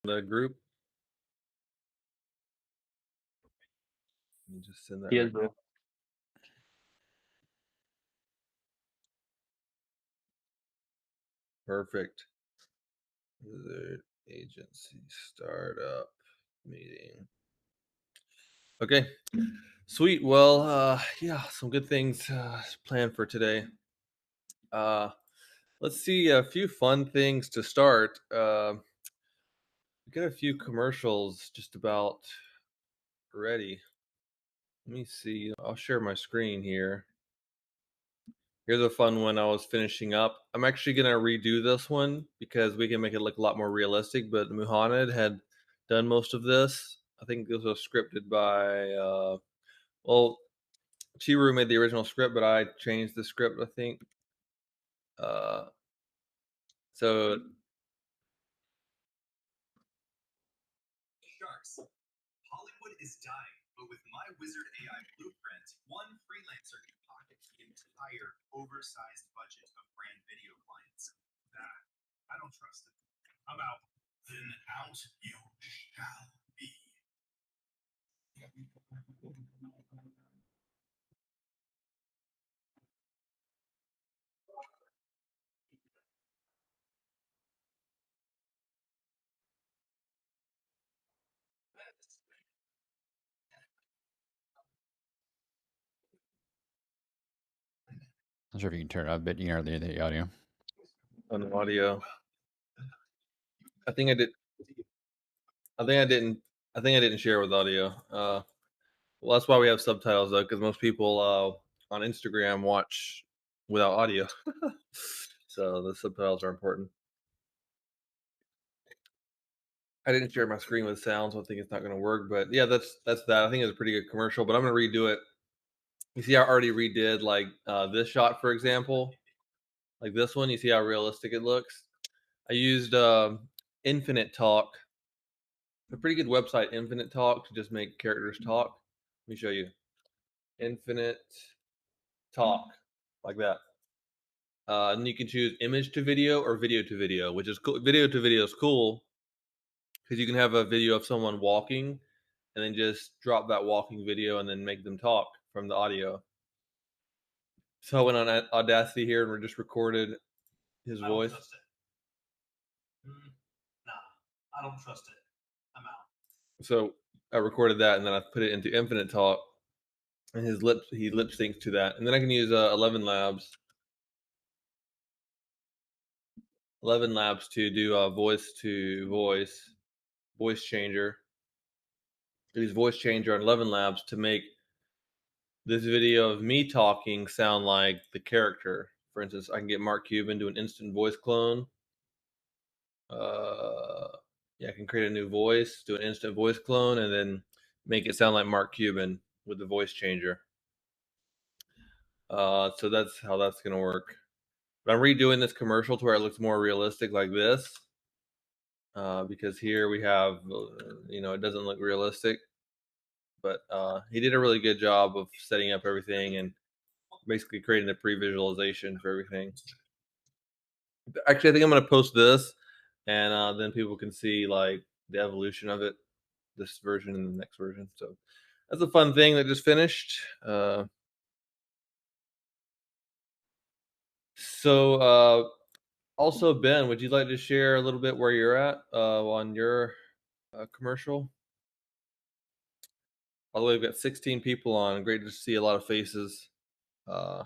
the group. Let me just send that Yes, right now. bro. Perfect. Wizard agency startup meeting. Okay, sweet. Well, yeah, some good things planned for today. Uh, let's see a few fun things to start. We got a few commercials just about ready. Let me see. I'll share my screen here. Here's a fun one I was finishing up. I'm actually gonna redo this one because we can make it look a lot more realistic. But Muhammad had done most of this. I think this was scripted by well, Chiru made the original script, but I changed the script, I think. Uh so Sharks. Hollywood is dying, but with my Wizard AI blueprint, one freelancer can pocket the entire oversized budget of brand video clients. That, I don't trust it. I'm out. Then out you shall be. Not sure if you can turn it up a bit. You can hardly hear the audio. on the audio. I think I did I think I didn't I think I didn't share with audio. Well, that's why we have subtitles though, because most people on Instagram watch without audio. So the subtitles are important. I didn't share my screen with sound, so I think it's not going to work. But yeah, that's that. I think it's a pretty good commercial, but I'm going to redo it. You see, I already redid like this shot, for example, like this one. You see how realistic it looks. I used Infinite Talk, a pretty good website, Infinite Talk, to just make characters talk. Let me show you. Infinite Talk, like that. And you can choose image to video or video to video, which is cool. Video to video is cool because you can have a video of someone walking and then just drop that walking video and then make them talk from the audio. So I went on Audacity here and we just recorded his I don't voice. trust it. Nah, I don't trust it. I'm out. So I recorded that and then I put it into Infinite Talk, and he lip syncs to that, and then I can use 11 Labs. 11 Labs to do a voice to voice changer. Use voice changer on 11 Labs to make this video of me talking sound like the character. For instance, I can get Mark Cuban to an instant voice clone. Yeah, I can create a new voice, do an instant voice clone, and then make it sound like Mark Cuban with the voice changer. So that's how that's gonna work. But I'm redoing this commercial to where it looks more realistic, like this, because here we have, it doesn't look realistic. But he did a really good job of setting up everything and basically creating a pre-visualization for everything. Actually, I think I'm going to post this, and then people can see like the evolution of it, this version and the next version. So that's a fun thing that just finished. So also, Ben, would you like to share a little bit where you're at on your commercial? By the way, we've got 16 people on. Great to see a lot of faces. Uh,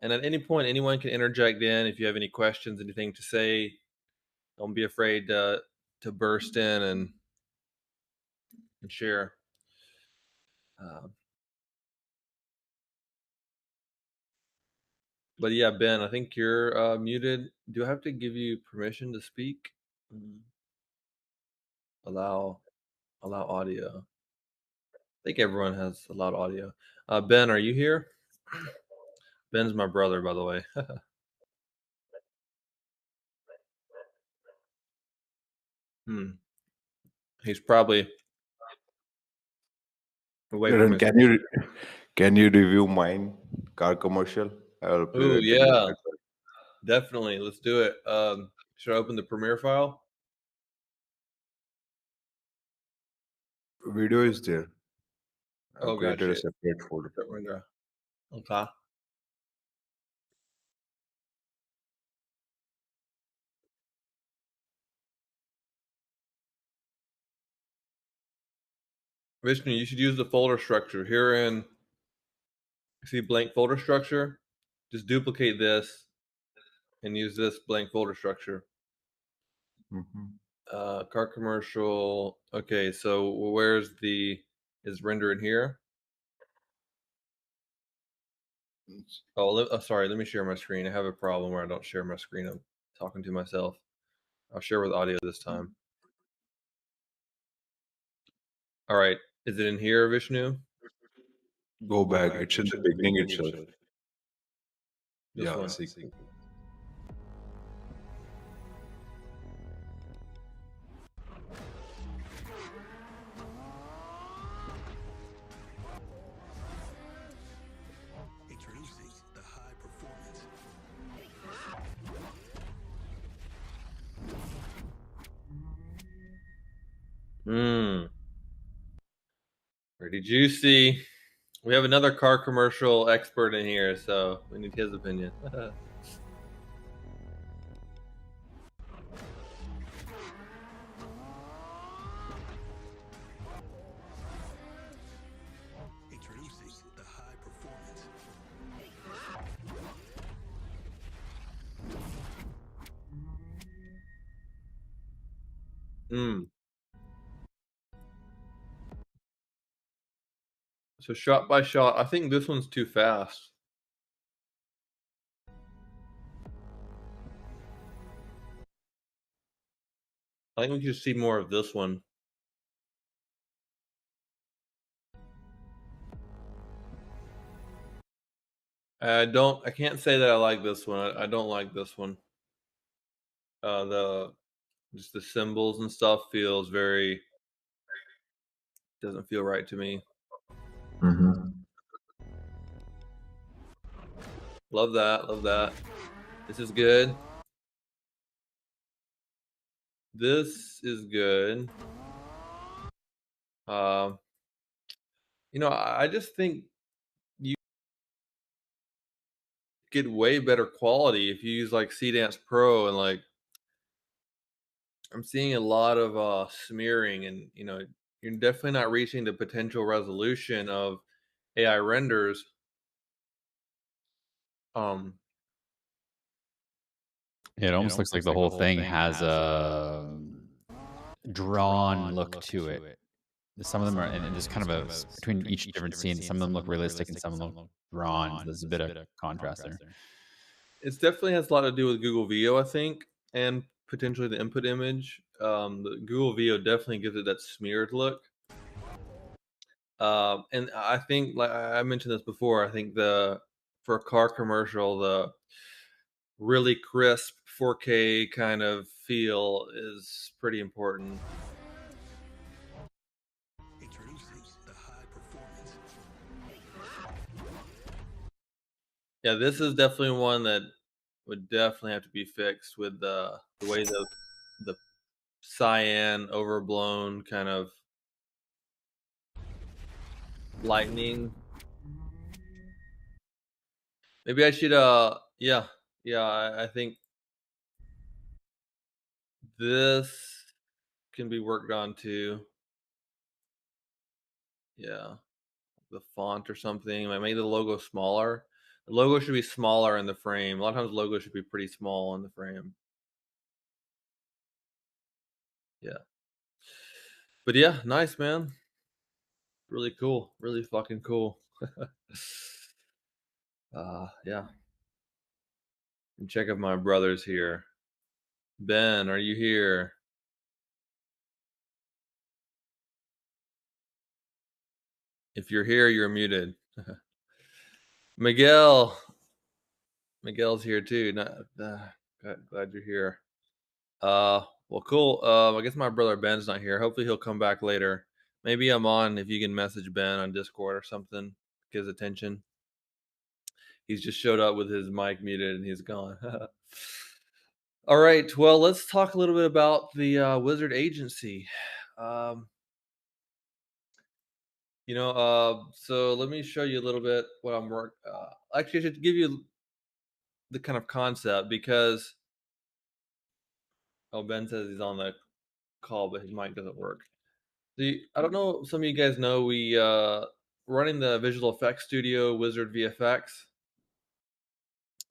and at any point, anyone can interject in if you have any questions, anything to say. Don't be afraid to burst in and share. But yeah, Ben, I think you're muted. Do I have to give you permission to speak? Mm. Allow audio. I think everyone has allowed audio. Ben, are you here? Ben's my brother, by the way. He's probably away from Kiran, his. can you review mine car commercial? I will play Oh that in the yeah, background. definitely. Let's do it. Should I open the Premiere file? Video is there. I've Oh, created a gotcha. separate folder. That window. Okay. Vishnu, you should use the folder structure here in. See blank folder structure. Just duplicate this and use this blank folder structure. Mhm. Car commercial. Okay, so where's is render in here? Oh, sorry. Let me share my screen. I have a problem where I don't share my screen. I'm talking to myself. I'll share with audio this time. All right. Is it in here, Vishnu? Go back. It's in the beginning itself. This Yeah, one. see. Introducing the high performance. Mmm. Pretty juicy. We have another car commercial expert in here, so we need his opinion. Introducing the high performance. Mm. So shot by shot, I think this one's too fast. I think we should see more of this one. I can't say that I like this one. I don't like this one. The just the symbols and stuff feels very doesn't feel right to me. Mhm. Love that. Love that. This is good. This is good. Um, I just think you get way better quality if you use like Dance Pro and like I'm seeing a lot of smearing and you're definitely not reaching the potential resolution of AI renders. Um, It almost looks like the whole thing has a drawn look to it. Some of them are, and just kind of between each different scene. Some of them look realistic, and some of them look drawn. There's a bit of contrast there. it definitely has a lot to do with Google VO, I think, and potentially the input image. The Google VO definitely gives it that smeared look. And I think, like I mentioned this before, I think for a car commercial, the really crisp 4K kind of feel is pretty important. Introducing the high performance. Yeah, this is definitely one that would definitely have to be fixed with the way the cyan overblown kind of lightning. Maybe I should yeah, I think this can be worked on too. Yeah, the font or something. Like make the logo smaller. The logo should be smaller in the frame. A lot of times logos should be pretty small in the frame. Yeah. But yeah, nice man. Really cool. Really fucking cool. Yeah. And check if my brother's here. Ben, are you here? If you're here, you're muted. Miguel. Miguel's here too. Glad you're here. Well, cool. I guess my brother Ben's not here. Hopefully, he'll come back later. Maybe I'm on if you can message Ben on Discord or something. Get his attention. He's just showed up with his mic muted and he's gone. All right. Well, let's talk a little bit about the Wizard Agency. Um, So let me show you a little bit what I'm actually, I should give you the kind of concept because Ben says he's on the call, but his mic doesn't work. I don't know. Some of you guys know running the visual effects studio Wizard VFX,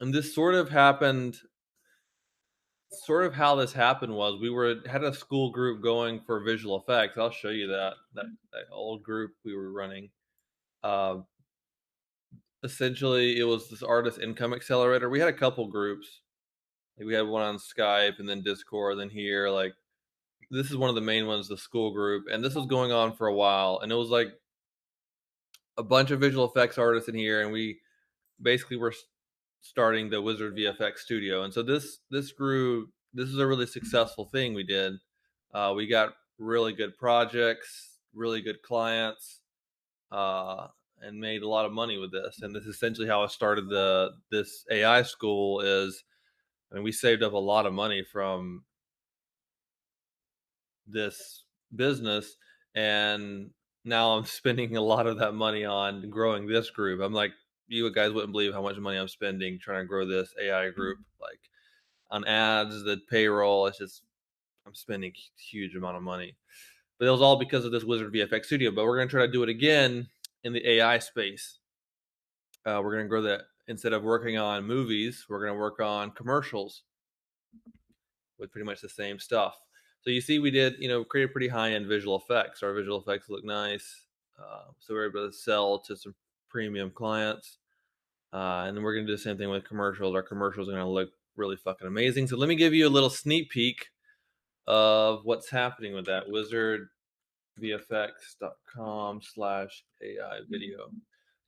and this sort of happened. Sort of how this happened was we had a school group going for visual effects. I'll show you that old group we were running. Uh, Essentially, it was this artist income accelerator. We had a couple groups. Like, we had one on Skype and then Discord, then here. Like, this is one of the main ones, the school group, and this was going on for a while. And it was like a bunch of visual effects artists in here, and we basically were starting the Wizard VFX studio. And so this grew. This is a really successful thing we did. We got really good projects, really good clients, and made a lot of money with this. And this is essentially how I started this AI school. We saved up a lot of money from this business, and now I'm spending a lot of that money on growing this group. I'm like, you guys wouldn't believe how much money I'm spending trying to grow this AI group, like on ads, the payroll. It's just I'm spending huge amount of money. But it was all because of this Wizard VFX studio. But we're gonna try to do it again in the AI space. We're gonna grow that. Instead of working on movies, we're gonna work on commercials with pretty much the same stuff. So you see, we did, create pretty high-end visual effects. Our visual effects look nice, so we're able to sell to some premium clients. And then we're gonna do the same thing with commercials. Our commercials are gonna look really fucking amazing. So let me give you a little sneak peek of what's happening with that. wizardvfx.com/AI video.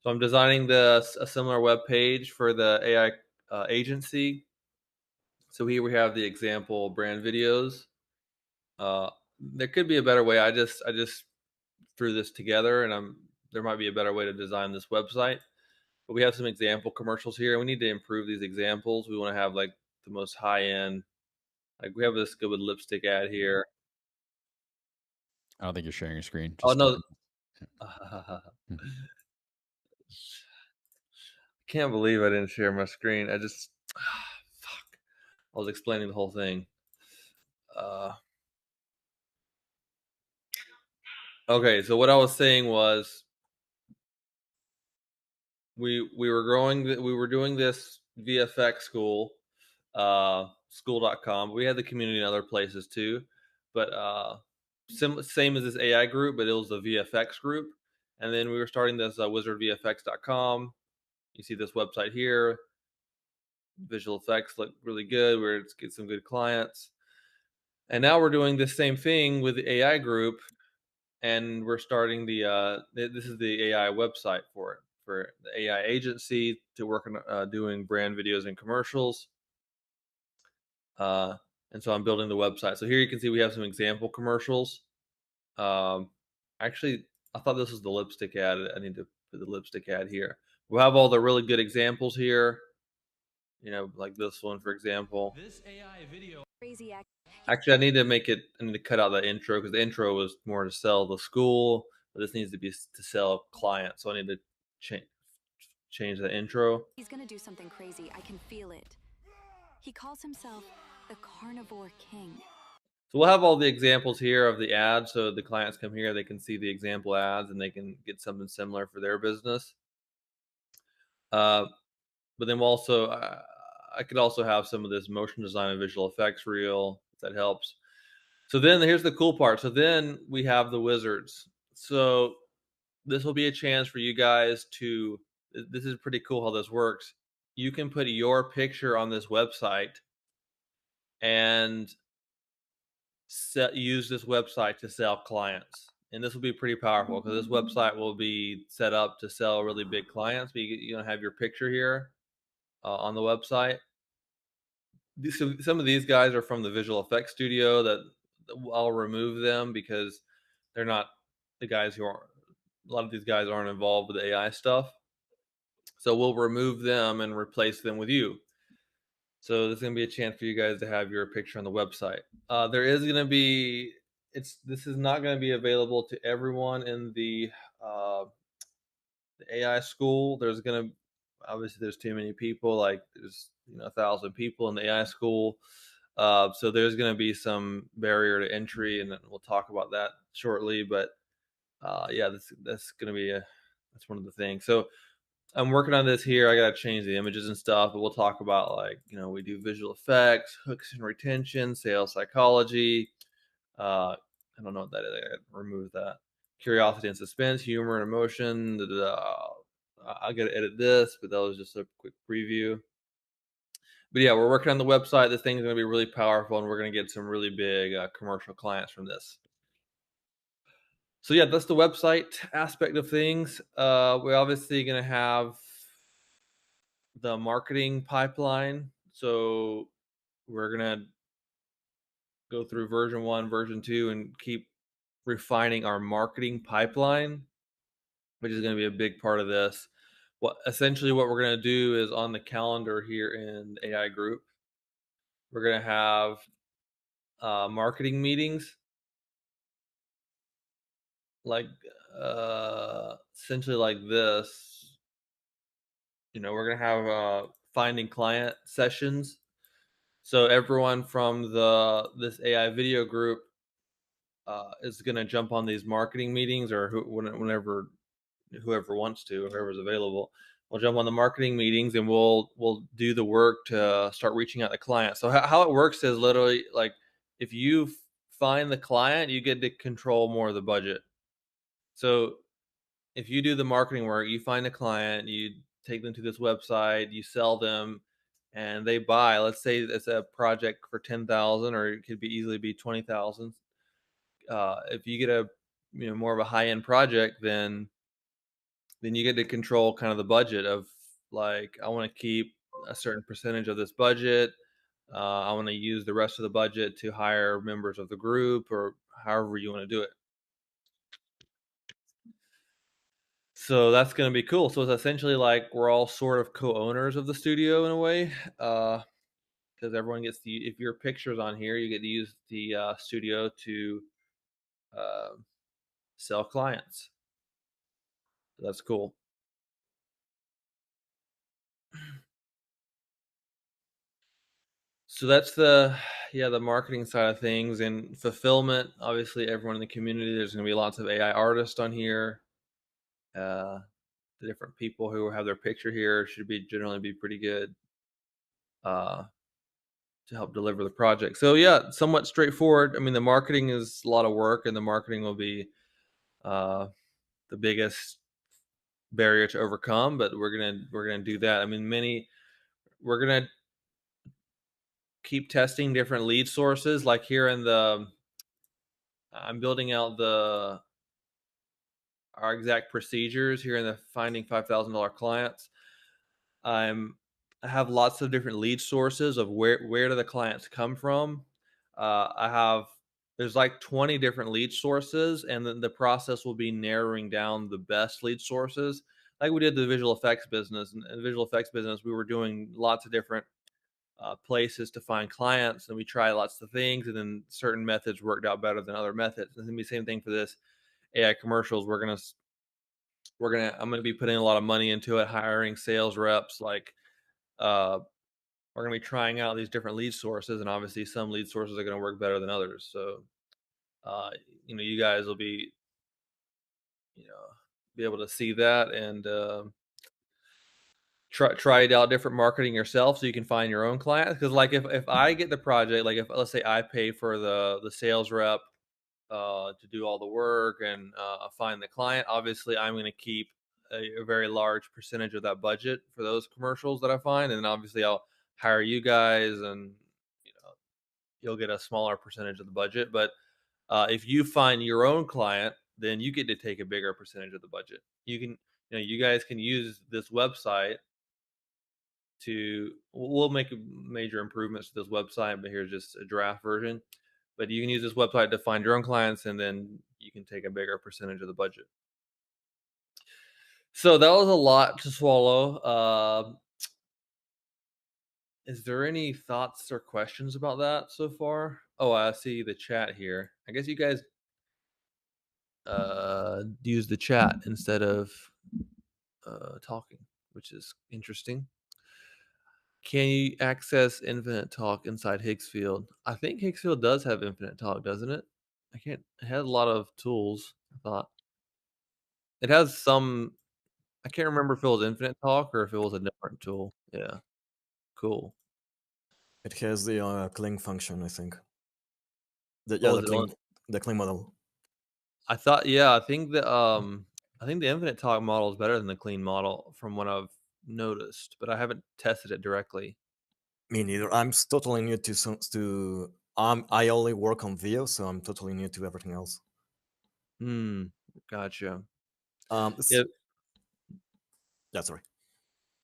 So I'm designing a similar web page for the AI agency. So here we have the example brand videos. There could be a better way. I just threw this together, and there might be a better way to design this website. But we have some example commercials here, and we need to improve these examples. We want to have like the most high end. Like, we have this good with lipstick ad here. I don't think you're sharing your screen. Oh Just no. Hmm. Can't believe I didn't share my screen. I just fuck. I was explaining the whole thing. Uh, okay, so what I was saying was we were growing. We were doing this VFX school, school.com. We had the community in other places too, but same as this AI group, but it was a VFX group. And then we were starting this wizardvfx.com. You see this website here. Visual effects look really good. We're get some good clients. And now we're doing the same thing with the AI group, and we're starting this is the AI website for the AI agency to work on doing brand videos and commercials. And so I'm building the website. So here you can see we have some example commercials. Actually, I thought this was the lipstick ad. I need to put the lipstick ad here. We'll have all the really good examples here. Like this one, for example. This AI video. Crazy. Actually, I need to cut out the intro because the intro was more to sell the school, but this needs to be to sell clients. So I need to change the intro. He's gonna do something crazy. I can feel it. He calls himself the Carnivore King. So we'll have all the examples here of the ads. So the clients come here, they can see the example ads, and they can get something similar for their business. But then we'll also, I could also have some of this motion design and visual effects reel, if that helps. So then here's the cool part. So then we have the wizards. So this will be a chance for you guys to, this is pretty cool how this works. You can put your picture on this website and use this website to sell clients. And this will be pretty powerful because this website will be set up to sell really big clients. But you don't have your picture here on the website. Some of these guys are from the visual effects studio that I'll remove them because they're not the guys who are. A lot of these guys aren't involved with the AI stuff, so we'll remove them and replace them with you. So there's going to be a chance for you guys to have your picture on the website. There is going to be this is not going to be available to everyone in the AI school. There's going to obviously there's too many people. Like there's 1,000 people in the AI school, so there's going to be some barrier to entry, and then we'll talk about that shortly. But yeah, that's going to be that's one of the things. So I'm working on this here. I got to change the images and stuff, but we'll talk about like we do visual effects, hooks and retention, sales psychology. I don't know what that is. I gotta remove that. Curiosity and suspense, humor and emotion. I got to edit this, but that was just a quick preview. But yeah, we're working on the website. This thing's going to be really powerful, and we're going to get some really big commercial clients from this. So yeah, that's the website aspect of things. We're obviously going to have the marketing pipeline. So we're going to go through version 1, version 2, and keep refining our marketing pipeline, which is going to be a big part of this. What we're going to do is on the calendar here in the AI group, we're going to have marketing meetings, like essentially like this. We're going to have finding client sessions. So everyone from this AI video group is going to jump on these marketing meetings, or whenever whoever wants to, whoever's available. We'll jump on the marketing meetings, and we'll do the work to start reaching out to clients. So how it works is literally like if you find the client, you get to control more of the budget. So if you do the marketing work, you find a client, you take them to this website, you sell them, and they buy. Let's say it's a project for 10,000, or it could be easily be 20,000. If you get a more of a high end project, then you get to control kind of the budget of like I want to keep a certain percentage of this budget. I want to use the rest of the budget to hire members of the group, or however you want to do it. So that's going to be cool. So it's essentially like we're all sort of co-owners of the studio in a way, because everyone gets to, if your picture's on here, you get to use the studio to uh, sell clients. So that's cool. So that's the marketing side of things, and fulfillment. Obviously, everyone in the community, there's going to be lots of AI artists on here. The different people who have their picture here should be generally be pretty good uh, to help deliver the project. So yeah, somewhat straightforward. I mean, the marketing is a lot of work, and the marketing will be uh, the biggest barrier to overcome. But we're gonna do that. I mean, we're gonna keep testing different lead sources. Like here in I'm building out our exact procedures here in the finding $5,000 clients. I have lots of different lead sources of where do the clients come from. There's like 20 different lead sources, and then the process will be narrowing down the best lead sources. Like we did the visual effects business. And in the visual effects business, we were doing lots of different places to find clients, and we tried lots of things, and then certain methods worked out better than other methods. It's gonna be the same thing for this AI commercials. I'm gonna be putting a lot of money into it, hiring sales reps. Like we're gonna be trying out these different lead sources, and obviously some lead sources are gonna work better than others. So uh, you guys will you know be able to see that, and try it out different marketing yourself so you can find your own clients. Because like if I get the project, like if let's say I pay for the sales rep to do all the work and find the client, obviously I'm going to keep a very large percentage of that budget for those commercials that I find, and then obviously I'll hire you guys, and you'll get a smaller percentage of the budget. But if you find your own client, then you get to take a bigger percentage of the budget. You guys can use this website we'll make major improvements to this website, but here's just a draft version. But you can use this website to find your own clients, and then you can take a bigger percentage of the budget. So that was a lot to swallow. Is there any thoughts or questions about that so far? Oh, I see the chat here. I guess you guys use the chat instead of talking, which is interesting. Can you access infinite talk inside Higgsfield? I think Higgsfield does have infinite talk, doesn't it? I can't. It has a lot of tools. I thought it has some. I can't remember if it was infinite talk or if it was a different tool. Yeah, cool. It has the cling function, I think. Yeah, Oh, is it on? the cling model. I thought. Yeah, I think the infinite talk model is better than the clean model from what I've noticed, but I haven't tested it directly. Me neither. Totally new to I only work on Vue, so I'm totally new to everything else. Hmm. Gotcha. It's, Yeah. yeah, sorry.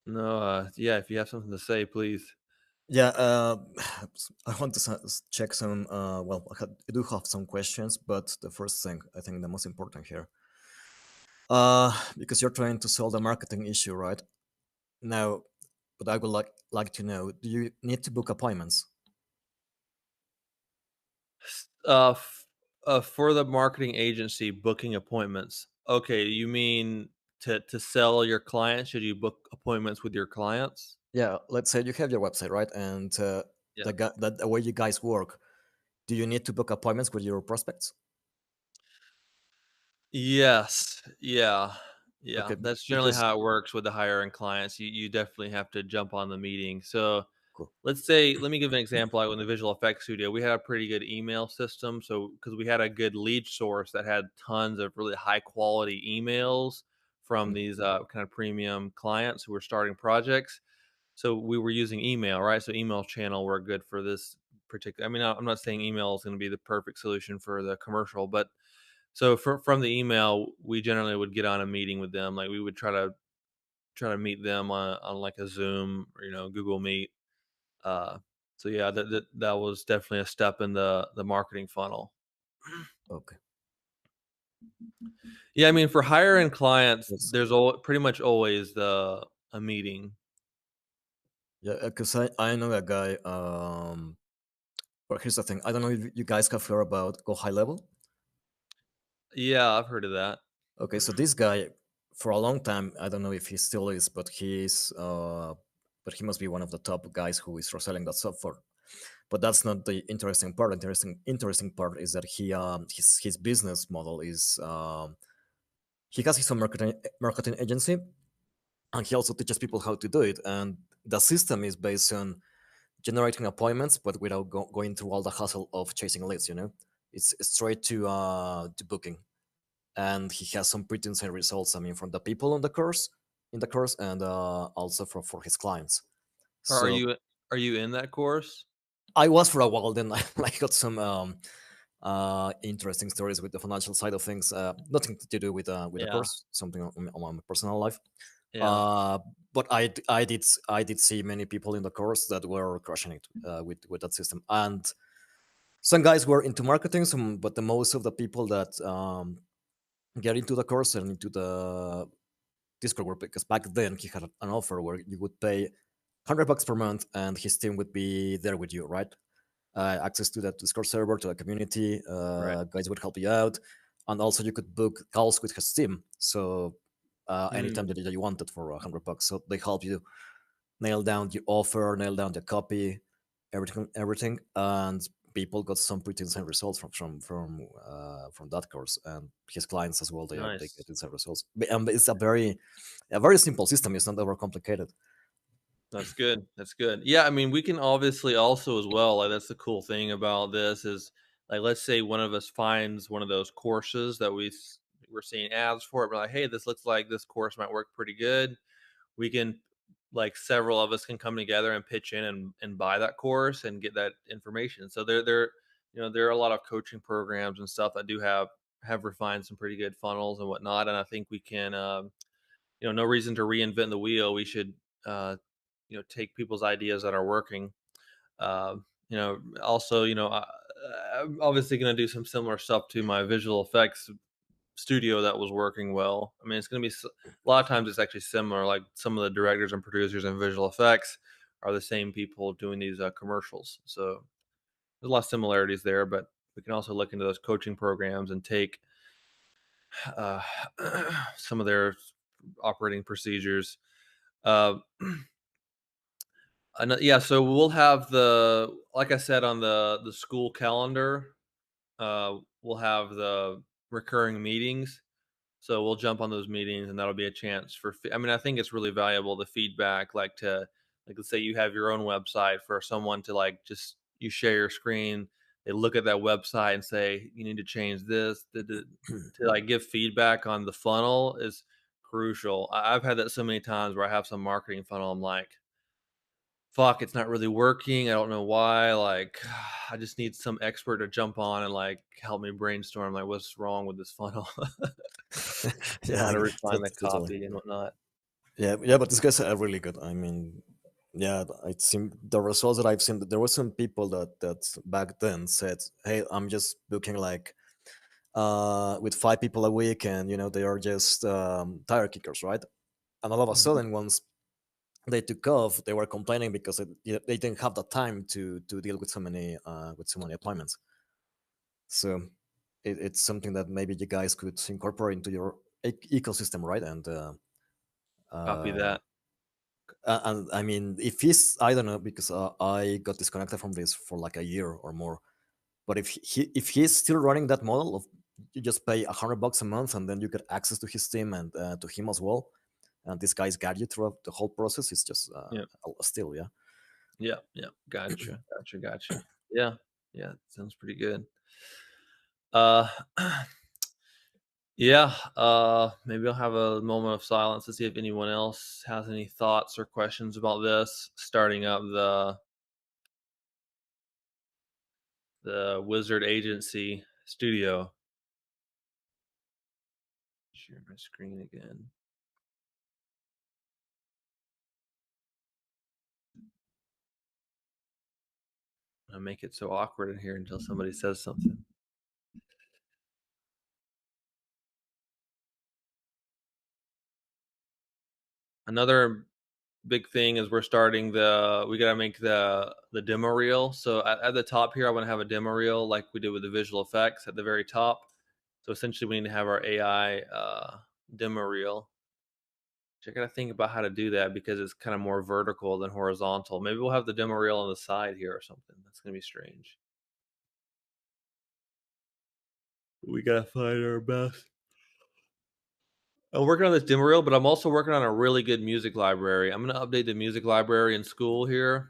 No. Yeah. If you have something to say, please. Yeah, I want to check some. Well, I do have some questions, but the first thing, I think the most important here, because you're trying to solve the marketing issue, right? Now, but I would like to know: do you need to book appointments? F for the marketing agency booking appointments. Okay, you mean to sell your clients, should you book appointments with your clients? Yeah, let's say you have your website, right? And Yeah. the way you guys work, do you need to book appointments with your prospects? Yes. Yeah. Yeah, Okay, that's generally because how it works with the hiring clients. You definitely have to jump on the meeting. So, cool. let me give an example. Like in the visual effects studio, we had a pretty good email system. So, because we had a good lead source that had tons of really high quality emails from Mm, these kind of premium clients who were starting projects. So, we were using email, right? So, email channel were good for this particular. I mean, I'm not saying email is going to be the perfect solution for the commercial, but so from the email, we generally would get on a meeting with them. Like we would try to meet them on like a Zoom or Google Meet. Uh, so yeah, that was definitely a step in the marketing funnel. okay. Yeah, I mean for higher end clients, Yes. there's pretty much always the a meeting. Yeah, because I know a guy. But here's the thing. I don't know if you guys have heard about Go High Level. Yeah, I've heard of that. Okay, so this guy, for a long time, I don't know if he still is, but he must be one of the top guys who is reselling that software. But that's not the interesting part. Interesting part is that his business model is he has his own marketing agency, and he also teaches people how to do it. And the system is based on generating appointments, but without going through all the hassle of chasing leads. It's straight to booking, and he has some pretty insane results. I mean, from the people on the course, and also for his clients. Are So you are you in that course? I was for a while. Then I got some interesting stories with the financial side of things. Nothing to do with the Yeah, course. Something on my personal life. yeah, Uh, but I did see many people in the course that were crushing it with that system, and some guys were into marketing. But the most of the people that get into the course and into the Discord group, because back then he had an offer where you would pay $100 per month and his team would be there with you, right? Access to that Discord server, to the community. right. Guys would help you out, and also you could book calls with his team. So anytime Mm, that you wanted for $100, so they help you nail down the offer, nail down the copy, everything, and people got some pretty insane results from that course, and his clients as well. They nice. get insane results. It's a very simple system. It's not overcomplicated. That's good. That's good. Yeah, I mean, we can obviously also as well. Like that's the cool thing about this is like let's say one of us finds one of those courses that we're seeing ads for it. We're like, hey, this looks like this course might work pretty good. We can like several of us can come together and pitch in and buy that course and get that information. So there are a lot of coaching programs and stuff that do have refined some pretty good funnels and whatnot. And I think we can no reason to reinvent the wheel. We should uh take people's ideas that are working. Also, I'm obviously going to do some similar stuff to my visual effects studio that was working well. I mean, it's going to be a lot of times it's actually similar. Like some of the directors and producers in visual effects are the same people doing these commercials. So there's a lot of similarities there, but We can also look into those coaching programs and take uh, some of their operating procedures. Uh, yeah, so we'll have the like I said on the school calendar. We'll have the recurring meetings. So we'll jump on those meetings, and that'll be a chance for. I mean, I think it's really valuable the feedback, like to like let's say you have your own website for someone to like just you share your screen, they look at that website and say you need to change this. To like give feedback on the funnel is crucial. I've had that so many times where I have some marketing funnel. I'm like, fuck, it's not really working. I don't know why. Like, I just need some expert to jump on and like help me brainstorm. Like, what's wrong with this funnel? Yeah, How to refine the totally. copy and whatnot. Yeah, but these guys are really good. I mean, yeah, it seemed the results that I've seen. There were some people that back then said, "Hey, I'm just booking like with 5 people a week, and they are just tire kickers, right?" And all of a Mhm. sudden, once they took off, they were complaining because they didn't have the time to deal with so many appointments. So it's something that maybe you guys could incorporate into your ecosystem, right? Copy Uh, that. and I mean, if he's, I don't know, because I got disconnected from this for like a year or more. But if he's still running that model of you just pay $100 a month and then you get access to his team and to him as well, and this guy's got you throughout the whole process, it's just Yeah. still, yeah. Yeah. Yeah. Gotcha. Yeah. Yeah. Sounds pretty good. Uh, yeah. Maybe I'll have a moment of silence to see if anyone else has any thoughts or questions about this. Starting up the Wizard Agency studio. Share my screen again. I make it so awkward in here until somebody says something. Another big thing is we gotta make the demo reel. So at the top here, I want to have a demo reel like we did with the visual effects at the very top. So essentially, we need to have our AI demo reel. I gotta think about how to do that because it's kind of more vertical than horizontal. Maybe we'll have the demo reel on the side here or something. That's gonna be strange. We gotta find our best. I'm working on this demo reel, but I'm also working on a really good music library. I'm gonna update the music library in school here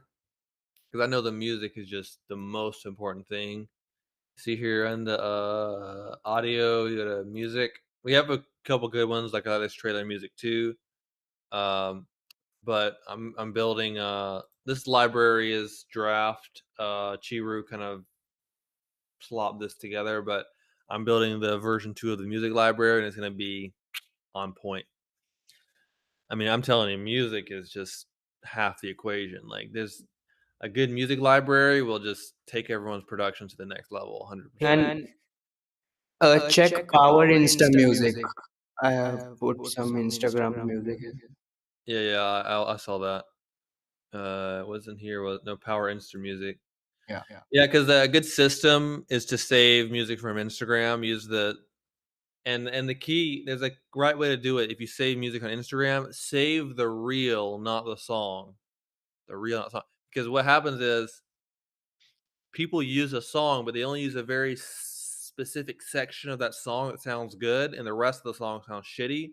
because I know the music is just the most important thing. See here on the audio, you got a music. We have a couple good ones like this trailer music too. Um, but I'm building this library is draft. Chiru kind of slopped this together, but I'm building the version 2 of the music library, and it's gonna be on point. I mean, I'm telling you, music is just half the equation. Like, there's a good music library will just take everyone's production to the next level, 100%. And check Power Insta Music. I have put some Instagram music. Yeah, I saw that. It wasn't here. Was no Power Insta Music. Yeah. Yeah, because a good system is to save music from Instagram. Use the and the key. There's a right way to do it. If you save music on Instagram, save the reel, not the song. The reel, not the song. Because what happens is people use a song, but they only use a very specific section of that song that sounds good, and the rest of the song sounds shitty.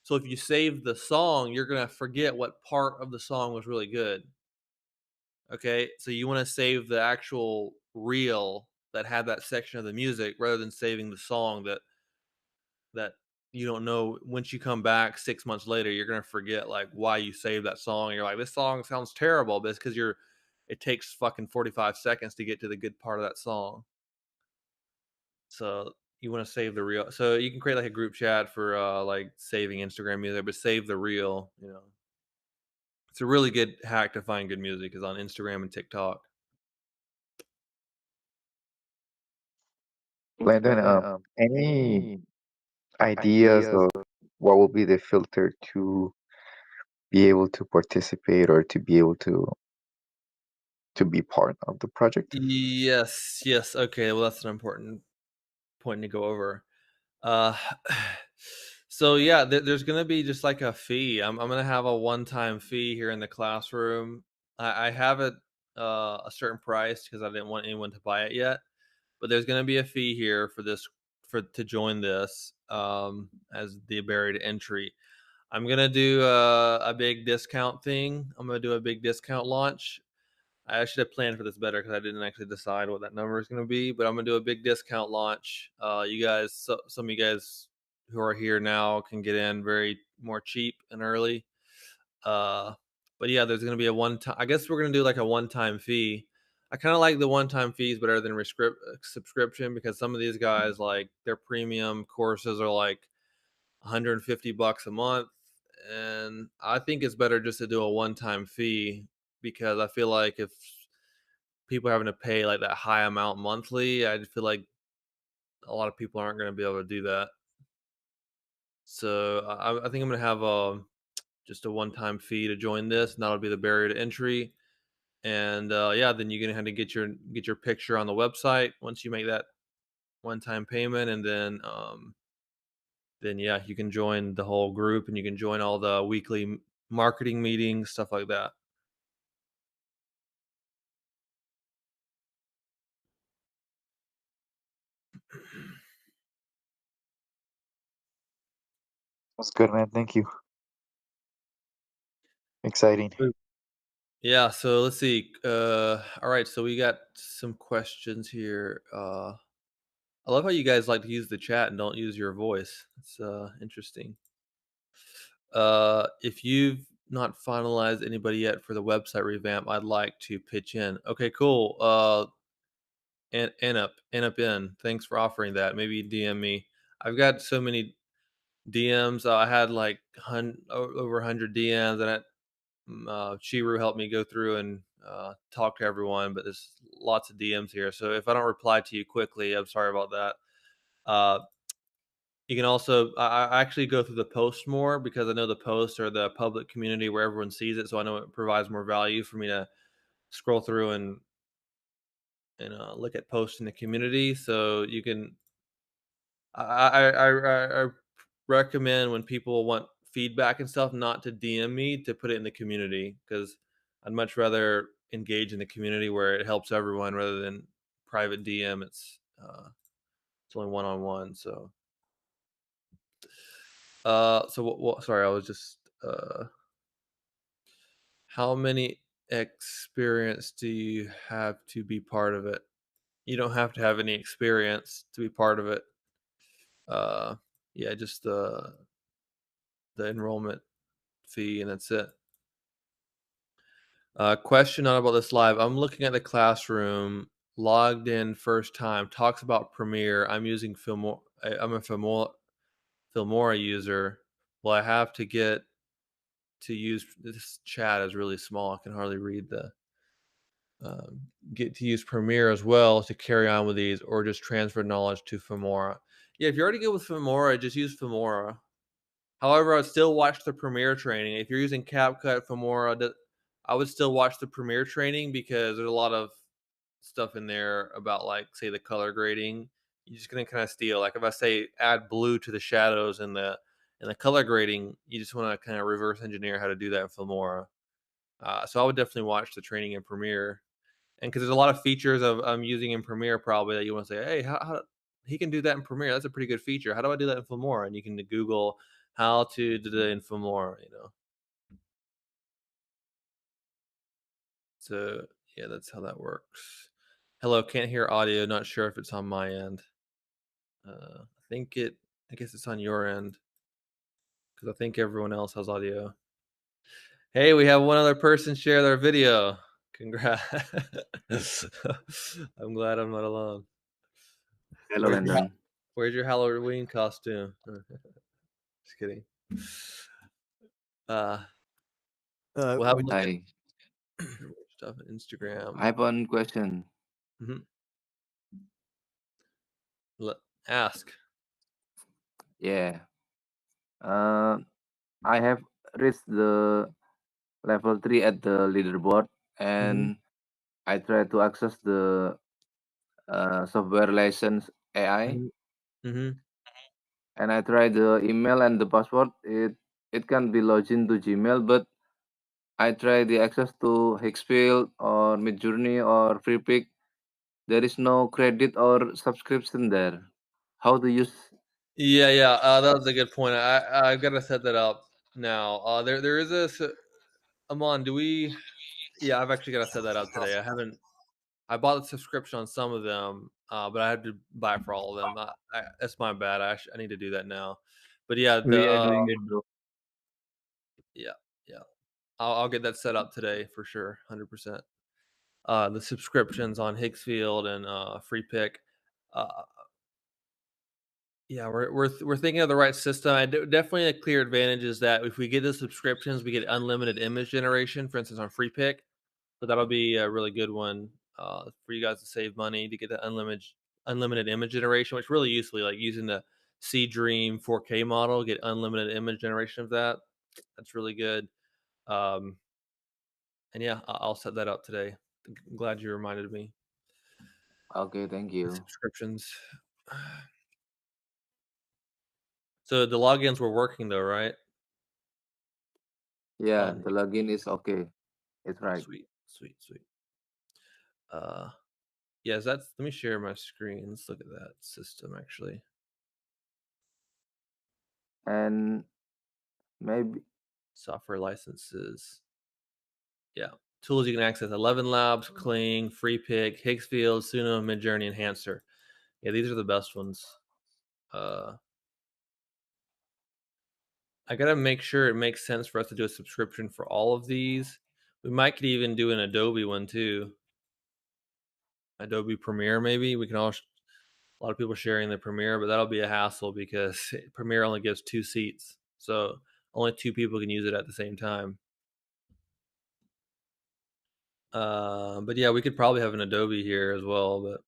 So if you save the song, you're gonna forget what part of the song was really good. Okay, so you want to save the actual reel that had that section of the music rather than saving the song that you don't know. Once you come back 6 months later, you're gonna forget like why you saved that song. You're like, this song sounds terrible, but it's because it takes fucking 45 seconds to get to the good part of that song. So you want to save the reel. So you can create like a group chat for like saving Instagram music, but save the reel. It's a really good hack to find good music is on Instagram and TikTok. Landon, any ideas of what will be the filter to be able to participate or to be able to to be part of the project? Yes, yes. Okay, well, that's an important point to go over. Uh, so yeah, there's gonna be just like a fee. I'm gonna have a one-time fee here in the classroom. I have it a certain price because I didn't want anyone to buy it yet. But there's gonna be a fee here for this for to join this as the buried entry. I'm gonna do a big discount thing. I'm gonna do a big discount launch. I should have planned for this better because I didn't actually decide what that number is going to be. But I'm going to do a big discount launch. You guys, some of you guys who are here now can get in very more cheap and early. Uh, but yeah, there's going to be a one time. I guess we're going to do like a one time fee. I kind of like the one time fees better than subscription because some of these guys like their premium courses are like 150 bucks a month, and I think it's better just to do a one time fee because I feel like if people are having to pay like that high amount monthly, I feel like a lot of people aren't going to be able to do that. So I think I'm going to have just a one-time fee to join this, and that'll be the barrier to entry. And yeah, then you're going to have to get your picture on the website once you make that one-time payment, and then yeah, you can join the whole group, and you can join all the weekly marketing meetings, stuff like that. That's good, man. Thank you. Exciting. Yeah, so let's see. All right, so we got some questions here. I love how you guys like to use the chat and don't use your voice. It's interesting. If you've not finalized anybody yet for the website revamp, I'd like to pitch in. Okay, cool. End up in. Thanks for offering that. Maybe DM me. I've got so many DMs. I had like over 100 DMs, and Chiru helped me go through and talk to everyone. But there's lots of DMs here, so if I don't reply to you quickly, I'm sorry about that. You can also I actually go through the post more because I know the posts are the public community where everyone sees it, so I know it provides more value for me to scroll through and look at posts in the community. So you can I recommend when people want feedback and stuff not to DM me, to put it in the community because I'd much rather engage in the community where it helps everyone rather than private DM. It's only one on one. So what? Sorry, I was just. How many experience do you have to be part of it? You don't have to have any experience to be part of it. Uh, yeah, just the enrollment fee, and that's it. Question not about this live. I'm looking at the classroom, logged in first time, talks about Premiere. I'm using Filmora. I'm a Filmora user. Well, I have to get to use this chat is really small. I can hardly read the get to use Premiere as well to carry on with these, or just transfer knowledge to Filmora. Yeah, if you're already good with Filmora, just use Filmora. However, I'd still watch the Premiere training. If you're using CapCut, Filmora, I would still watch the Premiere training because there's a lot of stuff in there about, like, say, the color grading. You're just gonna kind of steal. Like if I say add blue to the shadows and the color grading, you just want to kind of reverse engineer how to do that in Filmora. So I would definitely watch the training in Premiere. And because there's a lot of features of I'm using in Premiere probably that you want to say, hey, how he can do that in Premiere? That's a pretty good feature. How do I do that in Filmora? And you can Google how to do that in Filmora. So yeah, that's how that works. Hello, can't hear audio. Not sure if it's on my end. I guess it's on your end because I think everyone else has audio. Hey, we have one other person share their video. Congrats. I'm glad I'm not alone. Hello, Landon. Where's your Halloween costume? Just kidding. We'll have a look at Hi. stuff on Instagram. I have one question. Mhm. Ask. Yeah. I have reached the level 3 at the leaderboard, Mhm. and I try to access the software license AI, Mm-hmm. and I try the email and the password. It can be logged into Gmail, but I try the access to Hexfield or Midjourney or FreePic. There is no credit or subscription there. How to use? Yeah. That was a good point. I've got to set that up now. There is Amon. Do we? Yeah, I've actually got to set that up today. I haven't. I bought the subscription on some of them, but I had to buy it for all of them. That's my bad. I need to do that now. But yeah, We are doing it, bro. yeah, yeah. I'll get that set up today for sure, 100%. The subscriptions on Hicksfield and Free Pick. Uh, yeah, we're thinking of the right system. Definitely a clear advantage is that if we get the subscriptions, we get unlimited image generation. For instance, on Free Pick, so that'll be a really good one for you guys to save money to get the unlimited image generation, which is really useful. Like using the C Dream 4K model, get unlimited image generation of that. That's really good. Um, and yeah, I'll set that up today. I'm glad you reminded me. Okay, thank The you. subscriptions. So the logins were working though, right? Yeah, On the login is okay. It's right. sweet. Uh, yes, that's. Let me share my screen. Let's look at that system actually. And maybe Software licenses. Yeah. Tools you can access: 11 Labs, Kling, FreePick, Hicksfield, Suno, Midjourney, Enhancer. Yeah, these are the best ones. I gotta make sure it makes sense for us to do a subscription for all of these. We might could even do an Adobe one too. Adobe Premiere, maybe we can all. A lot of people sharing the Premiere, but that'll be a hassle because Premiere only gives 2 seats, so only 2 people can use it at the same time. But yeah, we could probably have an Adobe here as well, but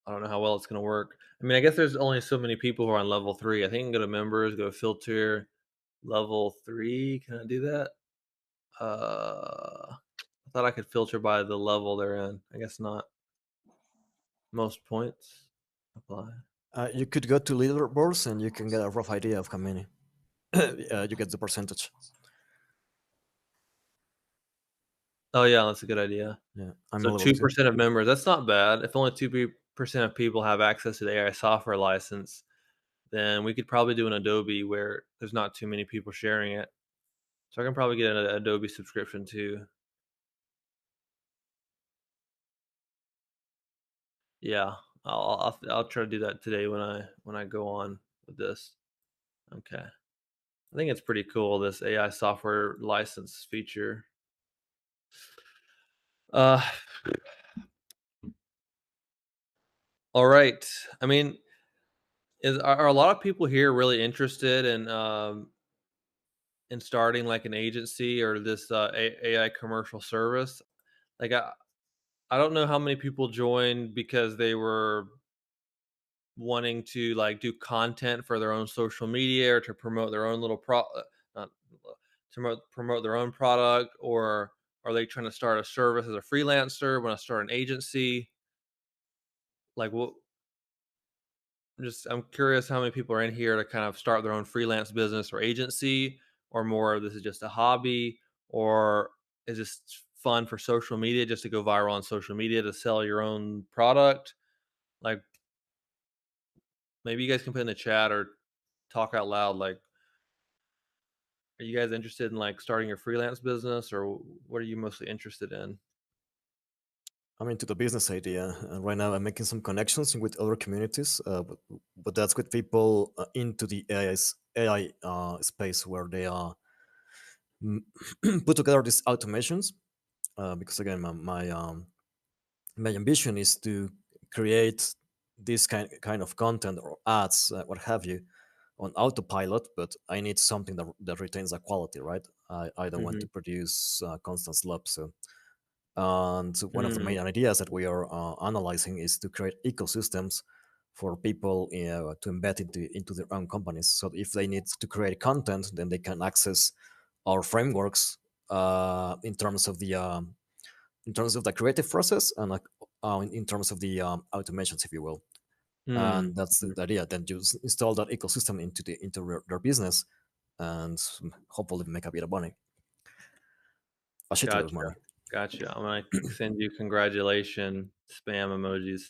I don't know how well it's going to work. I mean, I guess there's only so many people who are on level 3. I think I can go to members, go to filter, level 3. Can I do that? I thought I could filter by the level they're in. I guess not. Most points. Apply. You could go to leaderboards and you can get a rough idea of how many. You get the percentage. Oh yeah, that's a good idea. Yeah, I'm So a level 2. 2% of members. That's not bad. If only 2% of people have access to the AI software license, then we could probably do an Adobe where there's not too many people sharing it. So I can probably get an Adobe subscription too. Yeah, I'll try to do that today when I go on with this. Okay, I think it's pretty cool, this AI software license feature. Uh, all right. I mean, are a lot of people here really interested in starting like an agency or this AI commercial service? Like I don't know how many people joined because they were wanting to like do content for their own social media or to promote their own little not to promote their own product, or are they trying to start a service as a freelancer, want to start an agency? Like what, just I'm curious how many people are in here to kind of start their own freelance business or agency, or more of this is just a hobby, or is this fun for social media just to go viral on social media to sell your own product? Like maybe you guys can put in the chat or talk out loud. Like, are you guys interested in like starting your freelance business, or what are you mostly interested in? I'm into the business idea, and right now I'm making some connections with other communities, but that's with people into the AI space where they put together these automations. Because again, my ambition is to create this kind of content or ads, what have you, on autopilot, but I need something that retains the quality, right? I don't want Mm-hmm. to produce constant slop. So, and one of the Mm, main ideas that we are analyzing is to create ecosystems for people to embed into their own companies. So if they need to create content, then they can access our frameworks in terms of in terms of the creative process and like in terms of the automations, if you will. And that's the idea. Then you install that ecosystem into their business, and hopefully make a bit of money, a shitload of Gotcha. money. Gotcha. I'm gonna send you congratulation spam emojis.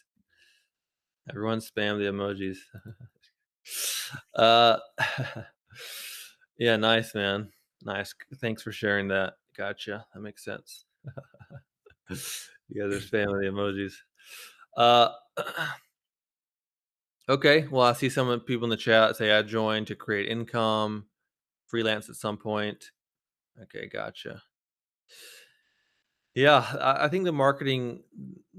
Everyone spam the emojis. uh, yeah, nice, man. Nice. Thanks for sharing that. Gotcha. That makes sense. You guys are spamming the emojis. Uh, okay. Well, I see some people in the chat say I joined to create income, freelance at some point. Okay, gotcha. Yeah, I think the marketing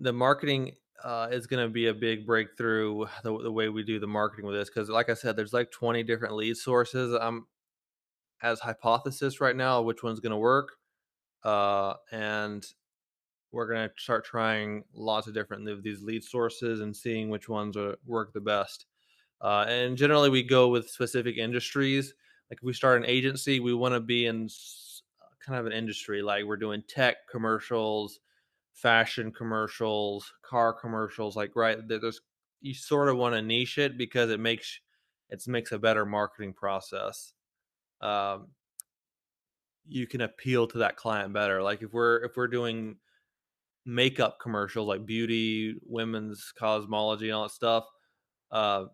is going to be a big breakthrough. The way we do the marketing with this, because like I said, there's like 20 different lead sources. I'm as hypothesis right now which one's going to work, and we're going to start trying lots of different of these lead sources and seeing which ones work the best. And generally, we go with specific industries. Like if we start an agency, we want to be in kind of an industry. Like we're doing tech commercials, fashion commercials, car commercials. Like there's you sort of want to niche it because it makes a better marketing process. Um, you can appeal to that client better. Like if we're doing makeup commercials, like beauty, women's cosmology, and all that stuff. Uh,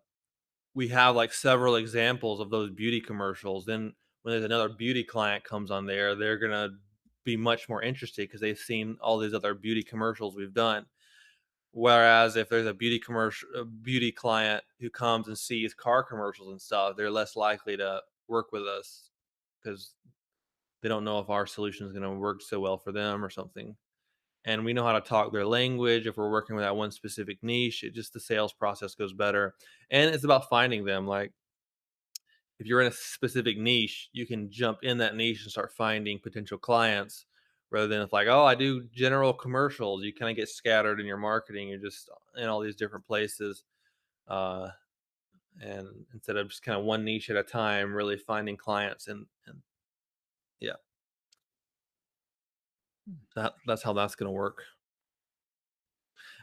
we have like several examples of those beauty commercials. Then when there's another beauty client comes on there, they're gonna be much more interested because they've seen all these other beauty commercials we've done. Whereas if there's a beauty client who comes and sees car commercials and stuff, they're less likely to work with us because they don't know if our solution is going to work so well for them or something. And we know how to talk their language. If we're working with that one specific niche, it just the sales process goes better. And it's about finding them. Like if you're in a specific niche, you can jump in that niche and start finding potential clients rather than if like, oh, I do general commercials. You kind of get scattered in your marketing. You're just in all these different places. Uh, and instead of just kind of one niche at a time, really finding clients and yeah, that's how that's going to work.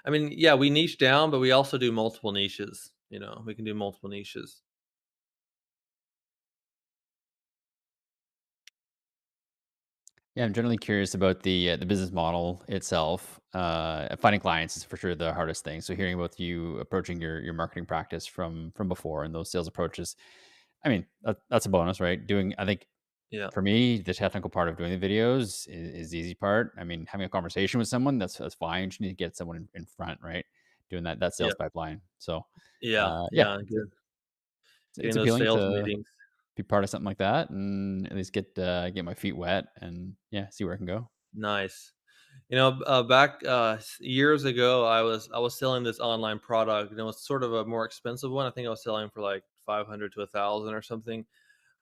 I mean, yeah, we niche down, but we also do multiple niches. We can do multiple niches. Yeah, I'm generally curious about the business model itself. Finding clients is for sure the hardest thing. So hearing about you approaching your marketing practice from before and those sales approaches, I mean that's a bonus, right? I think Yeah, for me the technical part of doing the videos is the easy part. I mean, having a conversation with someone that's fine. You just need to get someone in front, right? Doing that yeah, sales pipeline. So yeah, yeah, yeah. Good. it's Getting those appealing sales to meetings. be part of something like that and at least get my feet wet and yeah, see where I can go. Nice. Back years ago, I was selling this online product, and it was sort of a more expensive one. I think I was selling for like 500 to 1,000 or something.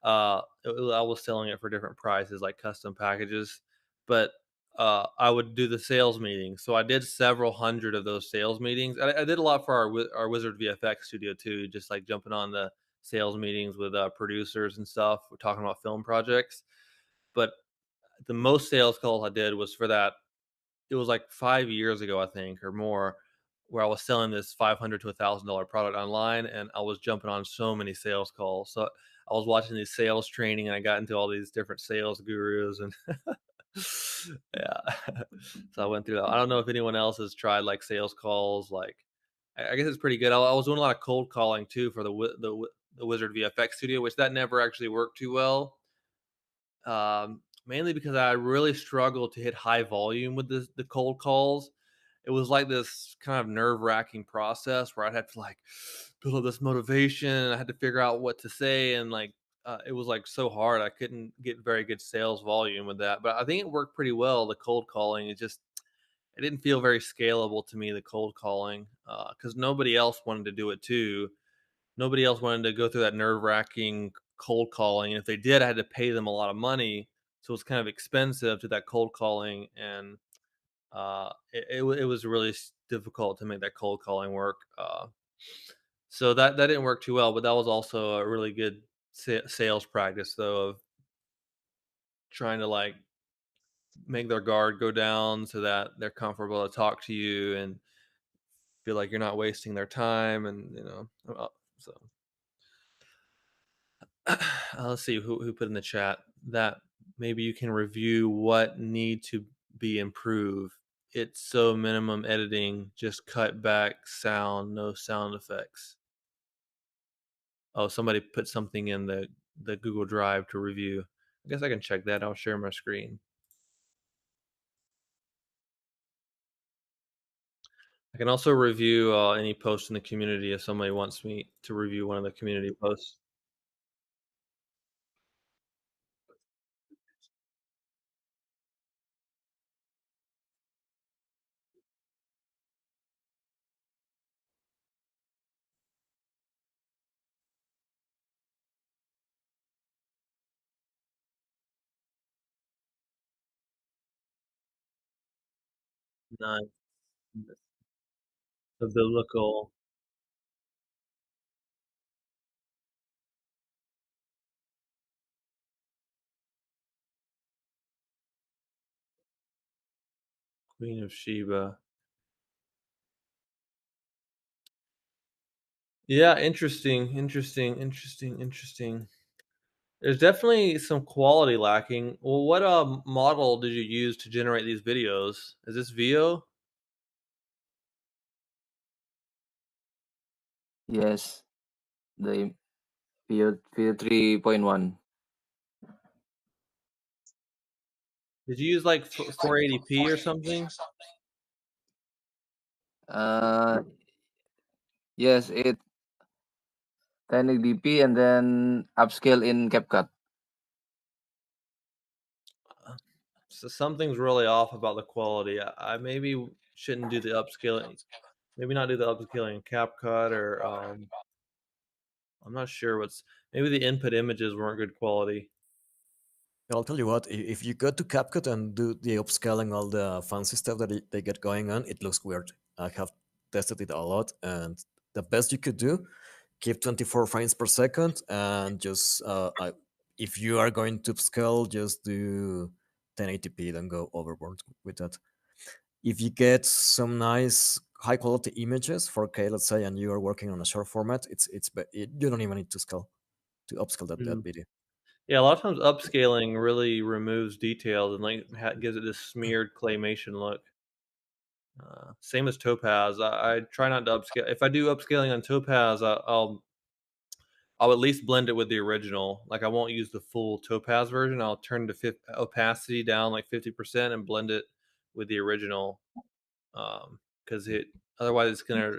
I was selling it for different prices, like custom packages, but I would do the sales meetings. So I did several hundred of those sales meetings. I did a lot for our Wizard VFX studio too, just like jumping on the sales meetings with producers and stuff. We're talking about film projects, but the most sales calls I did was for that. It was like 5 years ago, I think, or more, where I was selling this $500 to $1,000 product online, and I was jumping on so many sales calls. So I was watching these sales training, and I got into all these different sales gurus, and yeah. So I went through that. I don't know if anyone else has tried like sales calls. Like, I guess it's pretty good. I was doing a lot of cold calling too for the Wizard VFX studio, which that never actually worked too well. Mainly because I really struggled to hit high volume with the cold calls. It was like this kind of nerve wracking process where I'd have to like build up this motivation. I had to figure out what to say, and like it was like so hard. I couldn't get very good sales volume with that, but I think it worked pretty well. The cold calling, it didn't feel very scalable to me. The cold calling, because nobody else wanted to do it too. Nobody else wanted to go through that nerve wracking cold calling. And if they did, I had to pay them a lot of money. So it was kind of expensive to that cold calling. And it was really difficult to make that cold calling work. So that didn't work too well, but that was also a really good sales practice, though, of trying to like make their guard go down so that they're comfortable to talk to you and feel like you're not wasting their time, and so let's see who put in the chat that maybe you can review what need to be improved. It's so minimum editing, just cut back sound, no sound effects. Oh, somebody put something in the Google Drive to review. I guess I can check that. I'll share my screen. I can also review any post in the community if somebody wants me to review one of the community posts. Nice. The biblical Queen of Sheba. Yeah, interesting. There's definitely some quality lacking. Well, what model did you use to generate these videos? Is this VO? Yes, the View 3.1. Did you use like 480p or something? Uh, yes, it 1080p and then upscale in CapCut. So something's really off about the quality. I maybe shouldn't do the upscaling. Maybe not do the upscaling in CapCut, or I'm not sure what's. Maybe the input images weren't good quality. I'll tell you what, if you go to CapCut and do the upscaling, all the fancy stuff that they get going on, it looks weird. I have tested it a lot, and the best you could do, keep 24 frames per second, and just if you are going to upscale, just do 1080p, don't go overboard with that. If you get some nice high quality images, 4K, let's say, and you are working on a short format, you don't even need to scale to upscale that video. Yeah, a lot of times upscaling really removes details and like gives it this smeared claymation look. Same as Topaz. I try not to upscale. If I do upscaling on Topaz, I'll at least blend it with the original. Like I won't use the full Topaz version. I'll turn the opacity down like 50% and blend it with the original, because otherwise it's gonna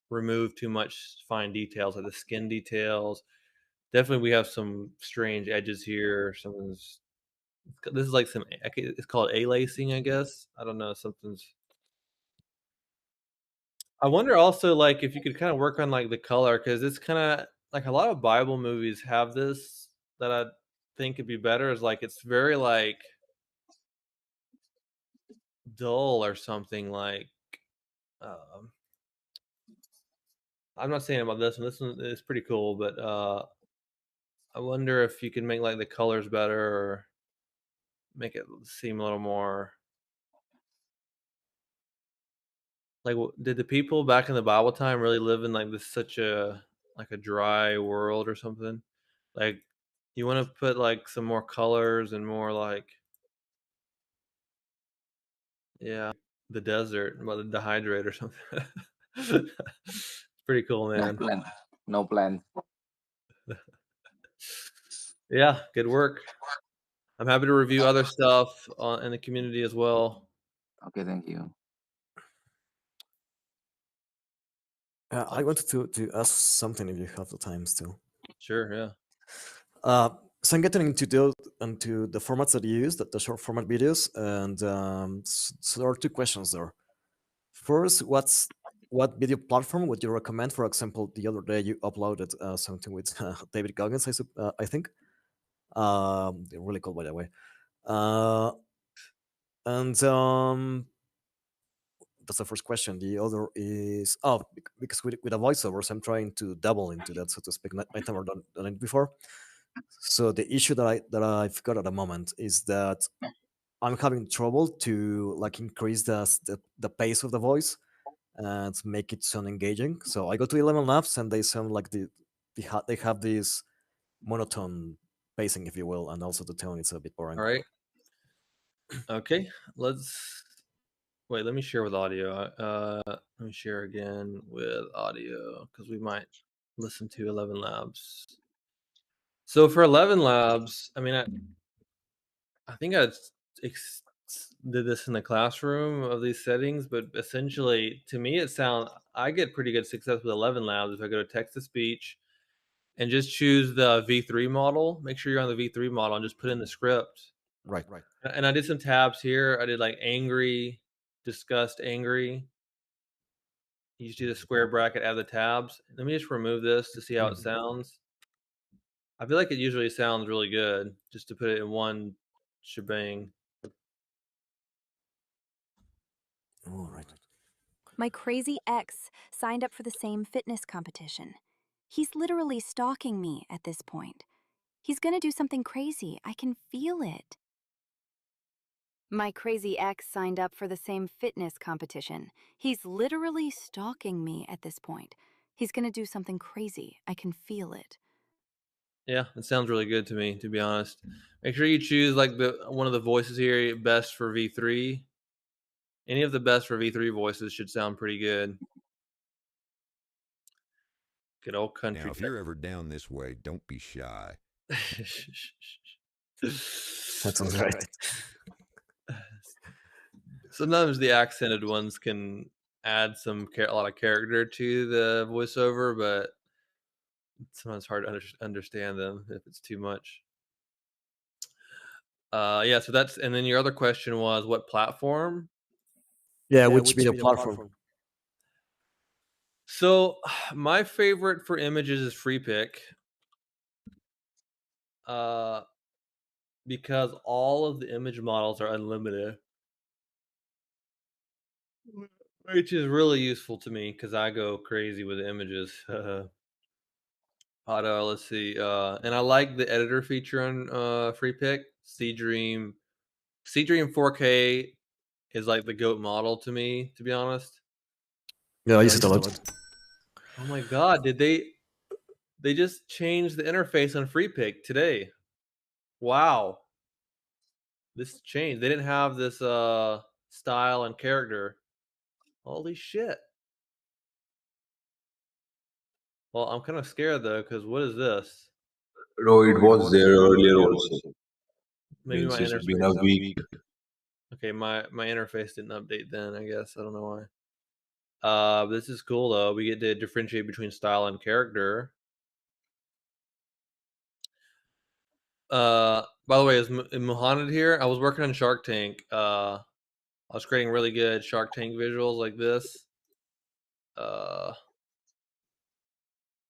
remove too much fine details like the skin details. Definitely, we have some strange edges here. This is like it's called A-lacing, I guess. I don't know. I wonder also, like, if you could kind of work on like the color, because it's kind of like a lot of Bible movies have this that I think could be better. Is like it's very like dull or something. Like, um, I'm not saying about this one. This one is pretty cool, but I wonder if you can make like the colors better or make it seem a little more like. Did the people back in the Bible time really live in like this such a like a dry world or something? Like, you want to put like some more colors and more like, yeah, the desert, well, the dehydrate or something. It's pretty cool, No man. plan. No plan. Yeah, good work. I'm happy to review other stuff in the community as well. Okay, thank you. I wanted to ask something if you have the time still. Sure, yeah. So I'm getting into the formats that you use, the short format videos, and so there are two questions there. First, what video platform would you recommend? For example, the other day you uploaded something with David Goggins, I think. They're really cool, by the way. And that's the first question. The other is because with a voiceovers, I'm trying to double into that, so to speak. I've never done it before. So the issue that I've got at the moment is that I'm having trouble to like increase the pace of the voice and make it sound engaging. So I go to 11 Labs and they sound like they have this monotone pacing, if you will, and also the tone is a bit boring. All right. Okay. Let's wait. Let me share with audio. Let me share again with audio because we might listen to 11 Labs. So for 11 Labs, I mean, I think did this in the classroom of these settings, but essentially, to me, I get pretty good success with 11 Labs if I go to text to speech and just choose the V3 model. Make sure you're on the V3 model and just put in the script. Right. And I did some tabs here. I did like angry, disgust, angry. You just do the square bracket, add the tabs. Let me just remove this to see how it sounds. I feel like it usually sounds really good just to put it in one shebang. All right. My crazy ex signed up for the same fitness competition. He's literally stalking me at this point. He's gonna do something crazy. I can feel it. My crazy ex signed up for the same fitness competition. He's literally stalking me at this point. He's gonna do something crazy. I can feel it. Yeah, it sounds really good to me, to be honest. Make sure you choose like one of the voices here, best for V3. Any of the best for V3 voices should sound pretty good. Good old country. Now, if you're ever down this way, don't be shy. That sounds right. Sometimes the accented ones can add a lot of character to the voiceover, but it's sometimes hard to understand them if it's too much. Yeah, so that's, and then your other question was what platform? Yeah, which video platform? So my favorite for images is FreePic. Because all of the image models are unlimited, which is really useful to me because I go crazy with images. Let's see. And I like the editor feature on FreePic. Seadream 4K is like the GOAT model to me, to be honest. Yeah, I use it a lot. Oh my god, did they just changed the interface on FreePic today? Wow. This changed. They didn't have this style and character. Holy shit. Well, I'm kind of scared though, because what is this? No, it was there earlier also. Maybe Means my it's been interface. a week. Okay, my interface didn't update then. I guess I don't know why. This is cool though. We get to differentiate between style and character. By the way, is Muhammad here? I was working on Shark Tank. I was creating really good Shark Tank visuals like this.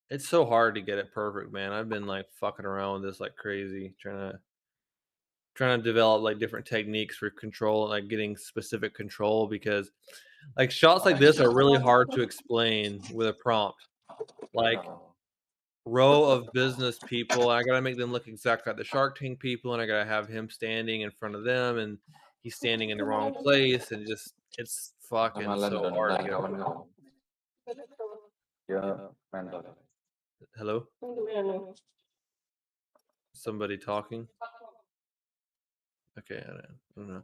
It's so hard to get it perfect, man. I've been like fucking around with this like crazy, trying to develop like different techniques for control and like getting specific control because like shots like this are really hard to explain with a prompt. Like row of business people, I gotta make them look exactly like the Shark Tank people, and I gotta have him standing in front of them, and he's standing in the wrong place, and just it's fucking so hard to get. Hello? Somebody talking? Okay, I don't know.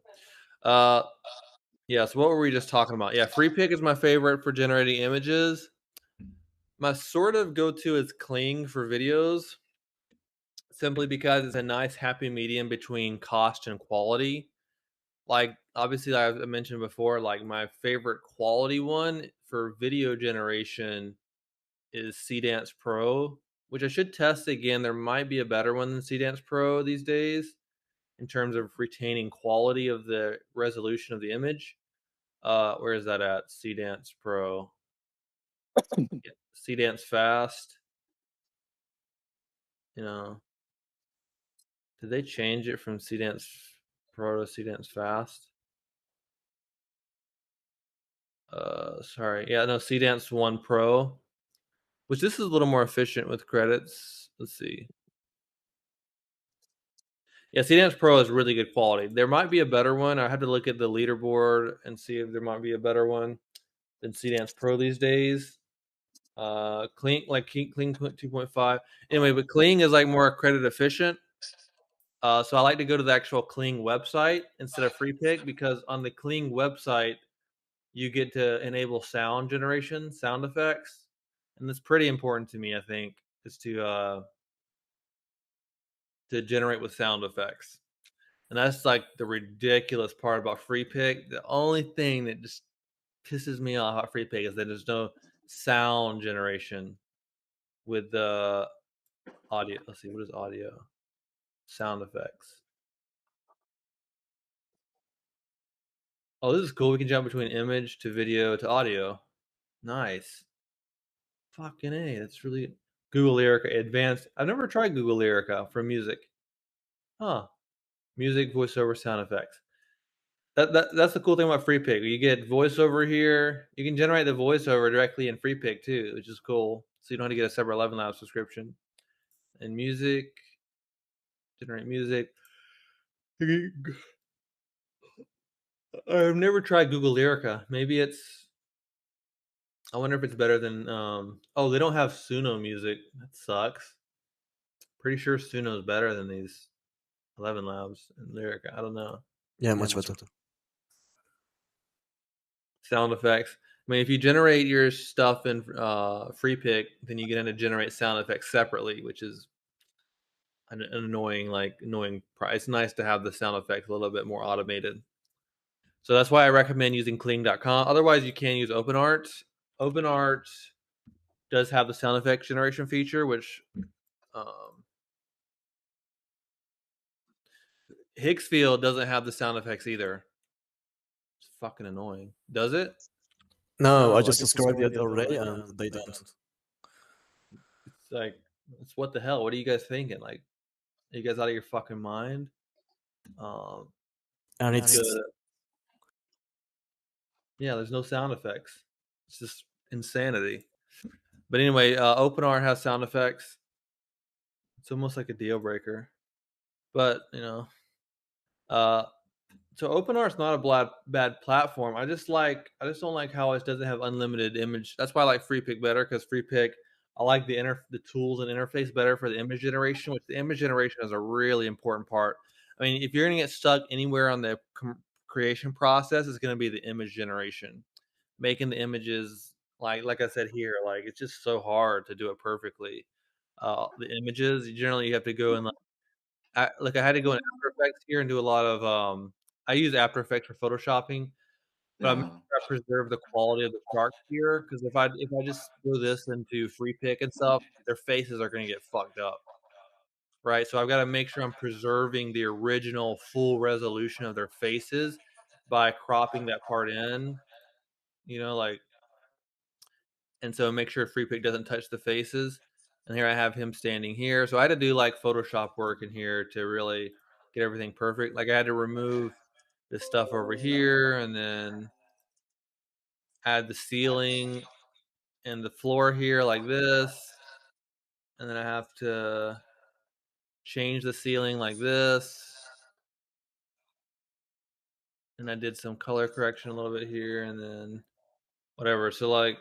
Yeah, so what were we just talking about? Yeah, FreePic is my favorite for generating images. My sort of go-to is Kling for videos, simply because it's a nice happy medium between cost and quality. Like, obviously, I mentioned before, like my favorite quality one for video generation is Cdance Pro, which I should test again. There might be a better one than Cdance Pro these days in terms of retaining quality of the resolution of the image. Where is that at? Cdance Pro. Cdance Fast. You know, did they change it from Cdance Pro to Cdance Fast? Sorry. Yeah, no, Cdance 1 Pro, which this is a little more efficient with credits. Let's see. Yeah, CDance Pro is really good quality. There might be a better one. I have to look at the leaderboard and see if there might be a better one than CDance Pro these days. Kling 2.5. Anyway, but Kling is like more credit efficient. So I like to go to the actual Kling website instead of FreePick because on the Kling website you get to enable sound generation, sound effects, and that's pretty important to me. I think is to generate with sound effects, and that's like the ridiculous part about FreePick. The only thing that just pisses me off about FreePick is that there's no sound generation with the audio. Let's see, what is audio? Sound effects. Oh, this is cool. We can jump between image to video to audio. Nice. Fucking A. That's really Google Lyrica advanced. I've never tried Google Lyrica for music. Huh. Music, voiceover, sound effects. That's the cool thing about FreePick. You get voiceover here. You can generate the voiceover directly in FreePick too, which is cool. So you don't have to get a separate 11 Labs subscription. And music, generate music. I've never tried Google Lyrica. Maybe it's. I wonder if it's better than. Oh, they don't have Suno music. That sucks. Pretty sure Suno is better than these 11 Labs and Lyrica. I don't know. Yeah, much better. Sound effects. I mean, if you generate your stuff in FreePick, then you get to generate sound effects separately, which is an annoying, It's nice to have the sound effects a little bit more automated. So that's why I recommend using Kling.com. Otherwise, you can use OpenArt. OpenArt does have the sound effects generation feature, which Hicksfield doesn't have the sound effects either. It's fucking annoying. Does it? No, I just subscribed the other day and they don't. It's like, it's what the hell? What are you guys thinking? Like, are you guys out of your fucking mind? And it's yeah, there's no sound effects. It's just insanity. But anyway, OpenArt has sound effects. It's almost like a deal breaker. But so OpenArt's not a bad platform. I just don't like how it doesn't have unlimited image. That's why I like FreePick better, because FreePick, I like the tools and interface better for the image generation, which the image generation is a really important part. I mean, if you're gonna get stuck anywhere on the creation process, it's gonna be the image generation, making the images like I said here, like it's just so hard to do it perfectly. The images generally you have to go and I had to go in After Effects here and do a lot of I use After Effects for photoshopping, but I make Yeah. sure I preserve the quality of the sharks here, because if I just throw this into free pick and stuff, their faces are gonna get fucked up. Right? So I've got to make sure I'm preserving the original full resolution of their faces by cropping that part in, like, and so make sure free pick doesn't touch the faces. And here I have him standing here. So I had to do like Photoshop work in here to really get everything perfect. Like I had to remove this stuff over here and then add the ceiling and the floor here like this. And then I have to change the ceiling like this. And I did some color correction a little bit here and then whatever. So like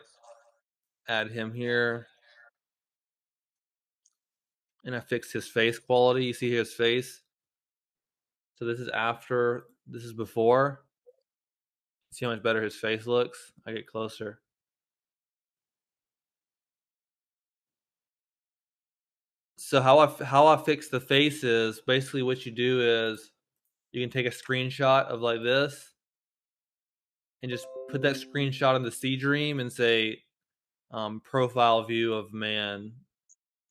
add him here. And I fixed his face quality. You see his face? So this is after, this is before. See how much better his face looks? I get closer. So how I fix the face is basically what you do is you can take a screenshot of like this and just put that screenshot in the C Dream and say profile view of man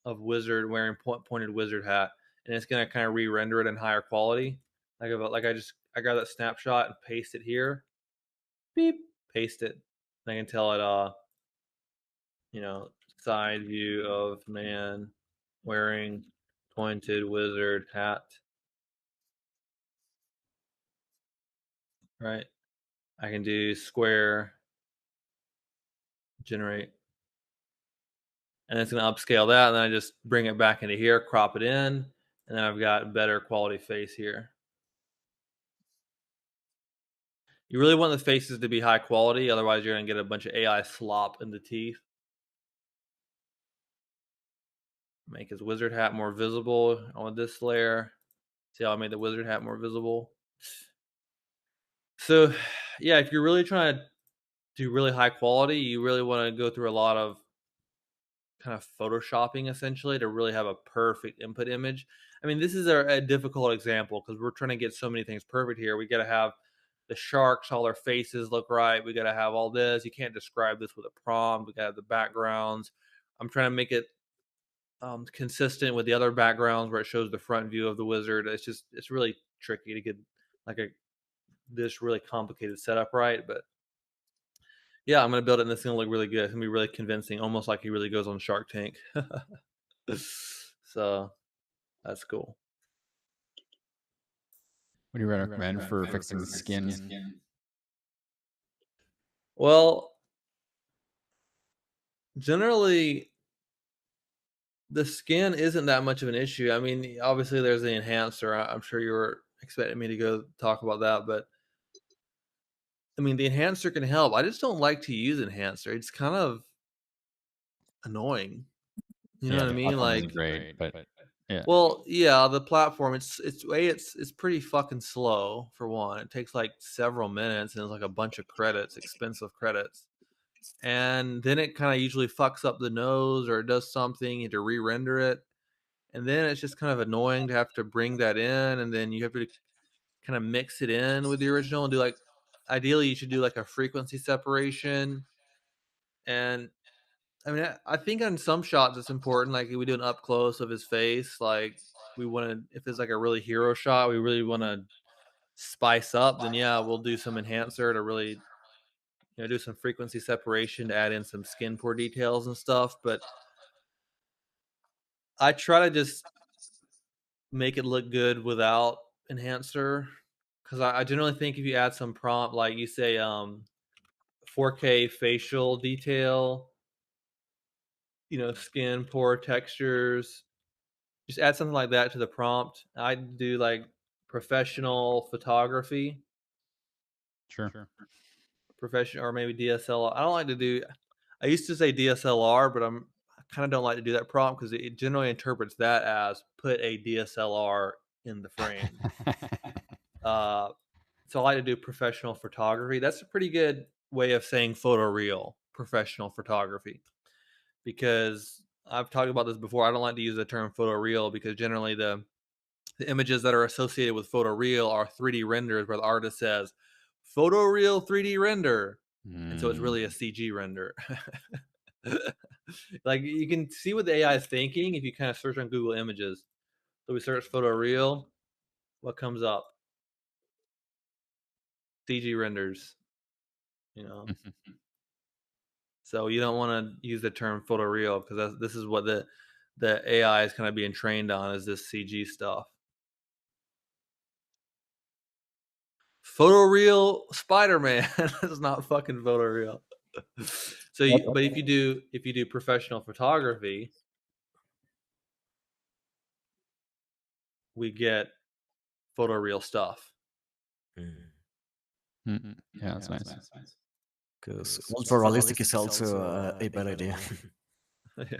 of wizard wearing pointed wizard hat, and it's gonna kind of re-render it in higher quality. I got that snapshot and paste it here. Beep, paste it. And I can tell it side view of man wearing pointed wizard hat. Right? I can do square, generate, and it's going to upscale that. And then I just bring it back into here, crop it in, And then I've got better quality face here. You really want the faces to be high quality, otherwise you're gonna get a bunch of AI slop in the teeth. Make his wizard hat more visible on this layer. See how I made the wizard hat more visible? So, yeah, if you're really trying to do really high quality, you really want to go through a lot of kind of photoshopping essentially to really have a perfect input image. I mean, this is a difficult example because we're trying to get so many things perfect here. We got to have the sharks, all their faces look right. We got to have all this. You can't describe this with a prompt. We got to have the backgrounds. I'm trying to make it consistent with the other backgrounds where it shows the front view of the wizard. It's really tricky to get like this really complicated setup right. But yeah, I'm gonna build it and it's gonna look really good. It's gonna be really convincing, almost like he really goes on Shark Tank. So that's cool. What do you recommend for fixing the skin? Well, generally the skin isn't that much of an issue. I mean, obviously there's the enhancer. I'm sure you were expecting me to go talk about that, but I mean the enhancer can help. I just don't like to use enhancer. It's kind of annoying. You know Yeah, what I the mean? platform Like, isn't great, but yeah. well, yeah, the platform it's pretty fucking slow for one. It takes like several minutes and it's like a bunch of credits, expensive credits. And then it kind of usually fucks up the nose or it does something, you have to re-render it. And then it's just kind of annoying to have to bring that in and then you have to kind of mix it in with the original and do like ideally you should do like a frequency separation. And I mean, I think on some shots it's important. Like we do an up close of his face. Like we want to, if it's like a really hero shot, we really want to spice up. Then yeah, we'll do some enhancer to really, do some frequency separation to add in some skin pore details and stuff. But I try to just make it look good without enhancer because I generally think if you add some prompt, like you say, 4K facial detail, skin pore textures. Just add something like that to the prompt. I do like professional photography, Sure. professional or maybe DSLR. I don't like to do. I used to say DSLR, but I kind of don't like to do that prompt because it generally interprets that as put a DSLR in the frame. So I like to do professional photography. That's a pretty good way of saying photoreal professional photography because I've talked about this before. I don't like to use the term photoreal because generally the images that are associated with photoreal are 3D renders where the artist says photoreal 3D render. And so it's really a CG render. Like you can see what the AI is thinking if you kind of search on Google Images. So we search photoreal. What comes up? CG renders. So you don't want to use the term photoreal because this is what the AI is kind of being trained on is this CG stuff. Photoreal Spider-Man. It's not fucking photoreal. So, but if you do professional photography, we get photoreal stuff. Mm. Yeah, that's nice. Because ultra realistic is also a bad idea. Yeah.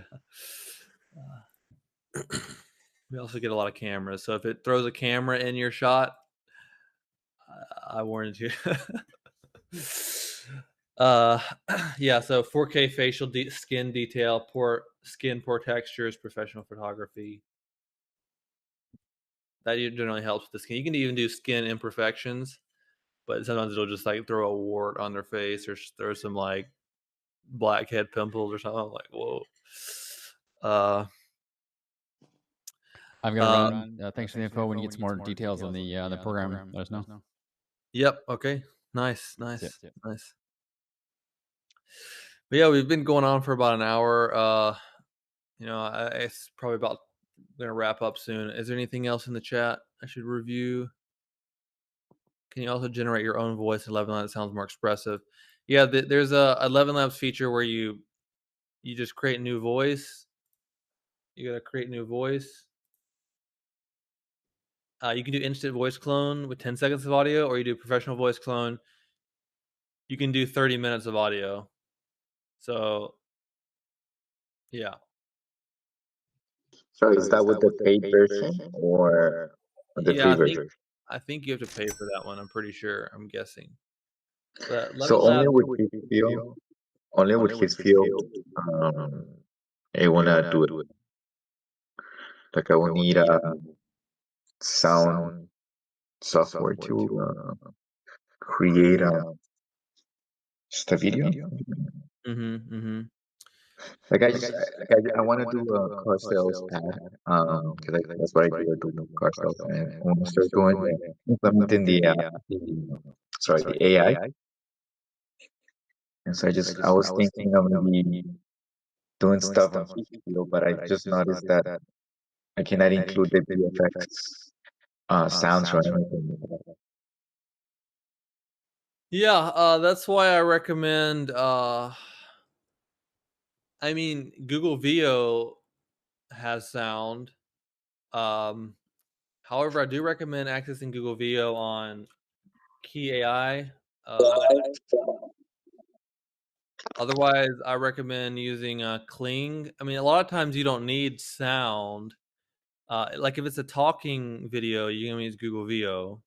We also get a lot of cameras. So if it throws a camera in your shot, I warned you. Yeah. So 4K facial skin detail, skin pore textures, professional photography. That generally helps with the skin. You can even do skin imperfections, but sometimes it'll just like throw a wart on their face or throw some like blackhead pimples or something. I'm like, whoa. I've got to run. Thanks for the info. When you get some more details on the program, let us know. Yep. Okay. Nice. Yeah. Nice. But yeah, we've been going on for about an hour. It's probably about gonna wrap up soon. Is there anything else in the chat I should review? Can you also generate your own voice in 11 Labs that sounds more expressive? Yeah, there's a 11 Labs feature where you just create a new voice. You gotta create a new voice. You can do instant voice clone with 10 seconds of audio, or you do professional voice clone. You can do 30 minutes of audio. So, yeah. So is that with the paid version or the Yeah, free version? I think you have to pay for that one. I'm pretty sure. I'm guessing. But Level So only Lab, with his field, only with his field, I wanna do it. Like I will need a sound software to create just a video. Like I want to do a car sales ad, because that's what I do. I do car sales, and I want to start doing implementing the AI. And so I was thinking of maybe doing stuff on his field, but I just noticed that I cannot include the VFX sounds or anything. yeah, that's why I recommend. I mean, Google VO has sound. However, I do recommend accessing Google VO on Key AI. Otherwise, I recommend using Kling. I mean, a lot of times you don't need sound. Like if it's a talking video, you can use Google VO.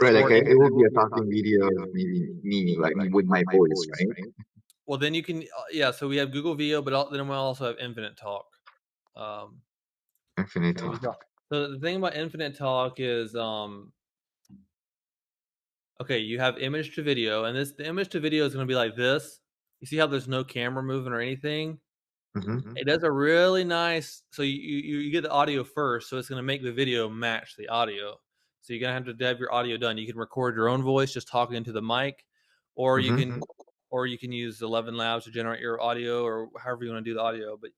Right, like Or it will be a talking video of maybe me, like with my voice, right? well, then you can yeah. So we have Google VO, but then we also have Infinite Talk. Infinite So talk. so the thing about Infinite Talk is okay, you have image to video, and the image to video is going to be like this. You see how there's no camera moving or anything? Mm-hmm. It does a really nice. So you get the audio first, so it's going to make the video match the audio. So you're gonna have to have your audio done. You can record your own voice just talking into the mic, or you Mm-hmm. can use 11 Labs to generate your audio, or however you want to do the audio. But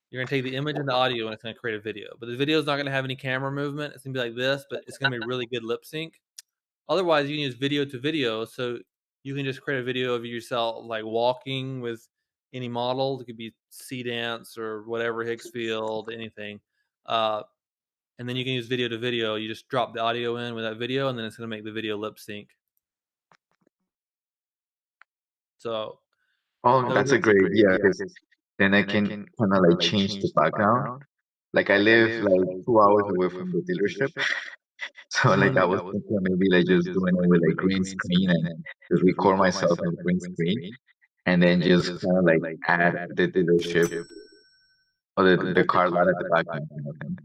you're gonna take the image and the audio, and it's gonna create a video. But the video is not gonna have any camera movement. It's gonna be like this, but it's gonna be really good lip sync. Otherwise, you can use video to video, so you can just create a video of yourself like walking with any model. It could be Sea Dance or whatever, Higgsfield, anything. And then you can use video to video. You just drop the audio in with that video, and then it's going to make the video lip sync. So, Oh, that's a great idea, because then I can kind of like change the background. Like I live like 2 hours away from the dealership, so like I was thinking maybe like just doing it with like green screen and just record myself in green screen, and then just kind of like add the dealership or the car lot at the background. Kind of thing.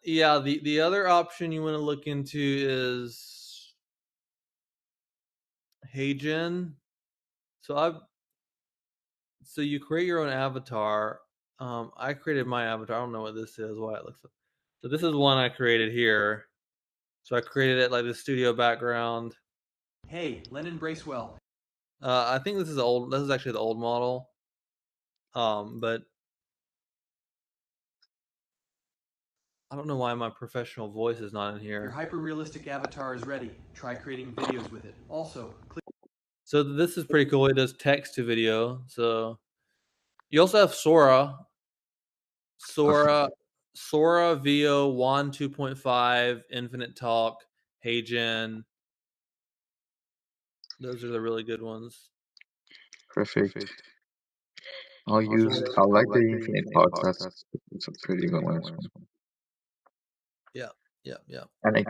yeah, the other option you want to look into is HeyGen. So you create your own avatar. I created my avatar. I don't know what this is, why it looks like. So this is one I created here. So I created it like the studio background. Hey, Lennon Bracewell. I think this is old. This is actually the old model. But I don't know why my professional voice is not in Your here. hyper-realistic avatar is ready. Try creating videos with it. Also, click. So this is pretty cool. It does text to video. So you also have Sora VO 1 2.5 Infinite Talk, HeyGen. Those are the really good ones. Perfect. I'll like the infinite parts. That's a pretty good one as well. Yeah. And I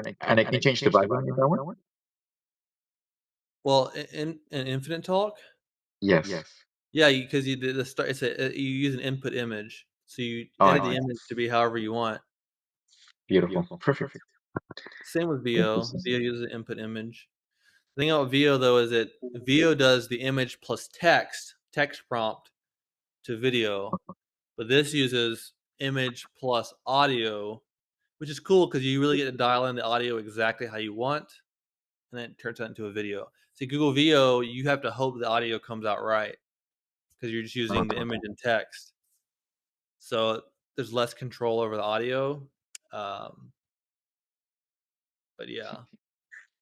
can change the background in that one? Well, in Infinite Talk, Yes. yeah, because you did the start. You use an input image, so you Oh, edit the image to be however you want. beautiful. Perfect. Same with Thank you, VO. sis. VO uses an input image. The thing about VO though is that VO does the image plus text prompt to video, but this uses image plus audio, which is cool because you really get to dial in the audio exactly how you want, and then it turns that into a video. See, Google VO, you have to hope the audio comes out right because you're just using the image and text, so there's less control over the audio. But yeah,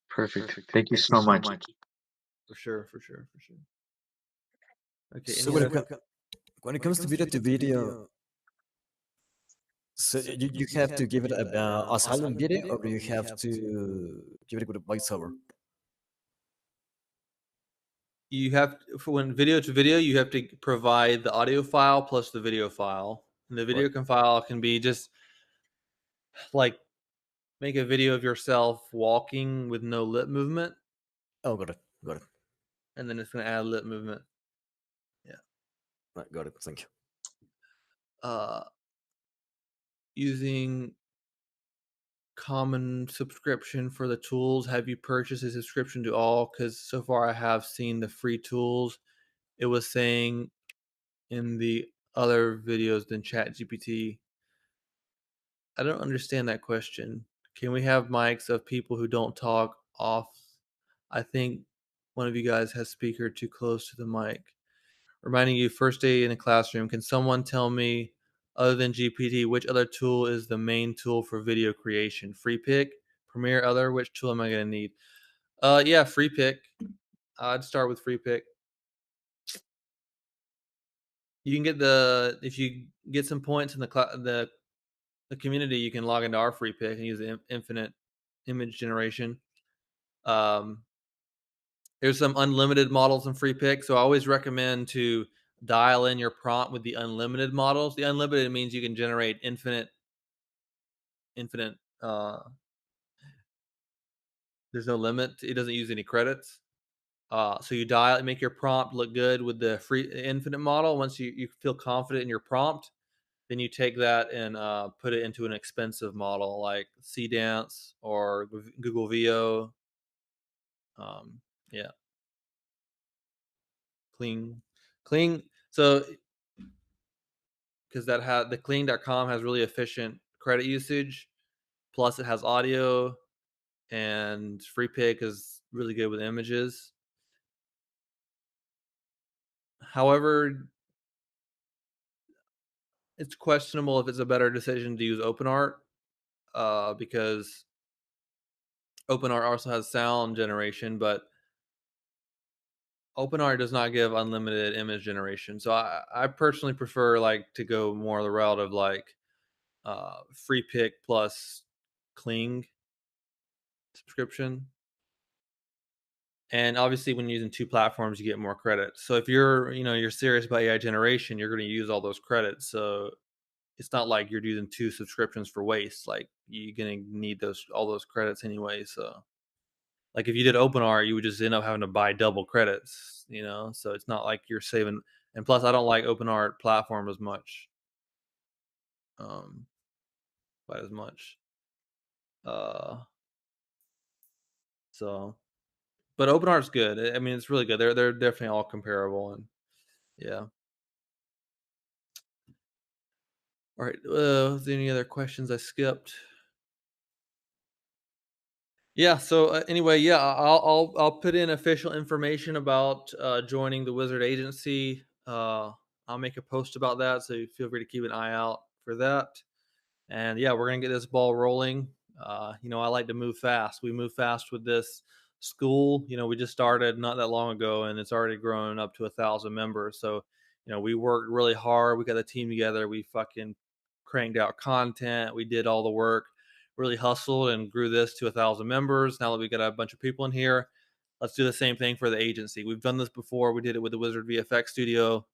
Perfect. Thank you so much. for sure. Okay, So any other when it comes to video, So you have to give it a silent video, or do you have to give it with a voiceover? You have for when video to video, you have to provide the audio file plus the video file. And the video file can be just like make a video of yourself walking with no lip movement, Oh, got it. Got it. and then it's going to add lip movement. Right, got it. Thank you. Using common subscription for the tools. Have you purchased a subscription to all? Because so far I have seen the free tools. It was saying in the other videos than ChatGPT. I don't understand that question. Can we have mics of people who don't talk off? I think one of you guys has speaker too close to the mic. Reminding you, first day in the classroom. Can someone tell me, other than GPT, which other tool is the main tool for video creation? Free Pick, Premiere, other. Which tool am I going to need? Yeah, Free Pick. I'd start with Free Pick. You can get if you get some points in the community, you can log into our Free Pick and use the infinite image generation. There's some unlimited models in Free Pick, so I always recommend to dial in your prompt with the unlimited models. The unlimited means you can generate infinite. There's no limit. It doesn't use any credits. So you make your prompt look good with the free infinite model. Once you feel confident in your prompt, then you take that and put it into an expensive model like Dance or Google VO. Yeah. Clean. So because the clean.com has really efficient credit usage, plus it has audio, and Free Pick is really good with images. However, it's questionable if it's a better decision to use OpenArt, because OpenArt also has sound generation, but OpenArt does not give unlimited image generation. So I personally prefer to go more the route of Free Pick plus Kling subscription. And obviously, when using two platforms, you get more credits. So if you're serious about AI generation, you're going to use all those credits. So it's not like you're using two subscriptions for waste. Like you're going to need all those credits anyway. So like if you did OpenArt, you would just end up having to buy double credits. So it's not like you're saving. And plus, I don't like OpenArt platform as much. Quite as much. So. But OpenArt's good. I mean, it's really good. They're definitely all comparable, and yeah. All right. Is there any other questions I skipped? Yeah. So anyway, yeah, I'll put in official information about joining the Wizard Agency. I'll make a post about that, so feel free to keep an eye out for that. And yeah, we're gonna get this ball rolling. I like to move fast. We move fast with this school. We just started not that long ago, and it's already grown up to 1,000 members. So, we worked really hard. We got the team together. We fucking cranked out content. We did all the work, really hustled, and grew this to 1,000 members. Now that we got a bunch of people in here, let's do the same thing for the agency. We've done this before. We did it with the Wizard VFX Studio,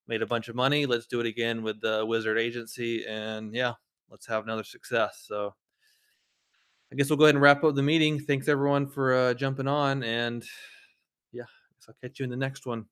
made a bunch of money. Let's do it again with the Wizard Agency, and yeah, let's have another success. So I guess we'll go ahead and wrap up the meeting. Thanks everyone for jumping on, and yeah, I guess I'll catch you in the next one.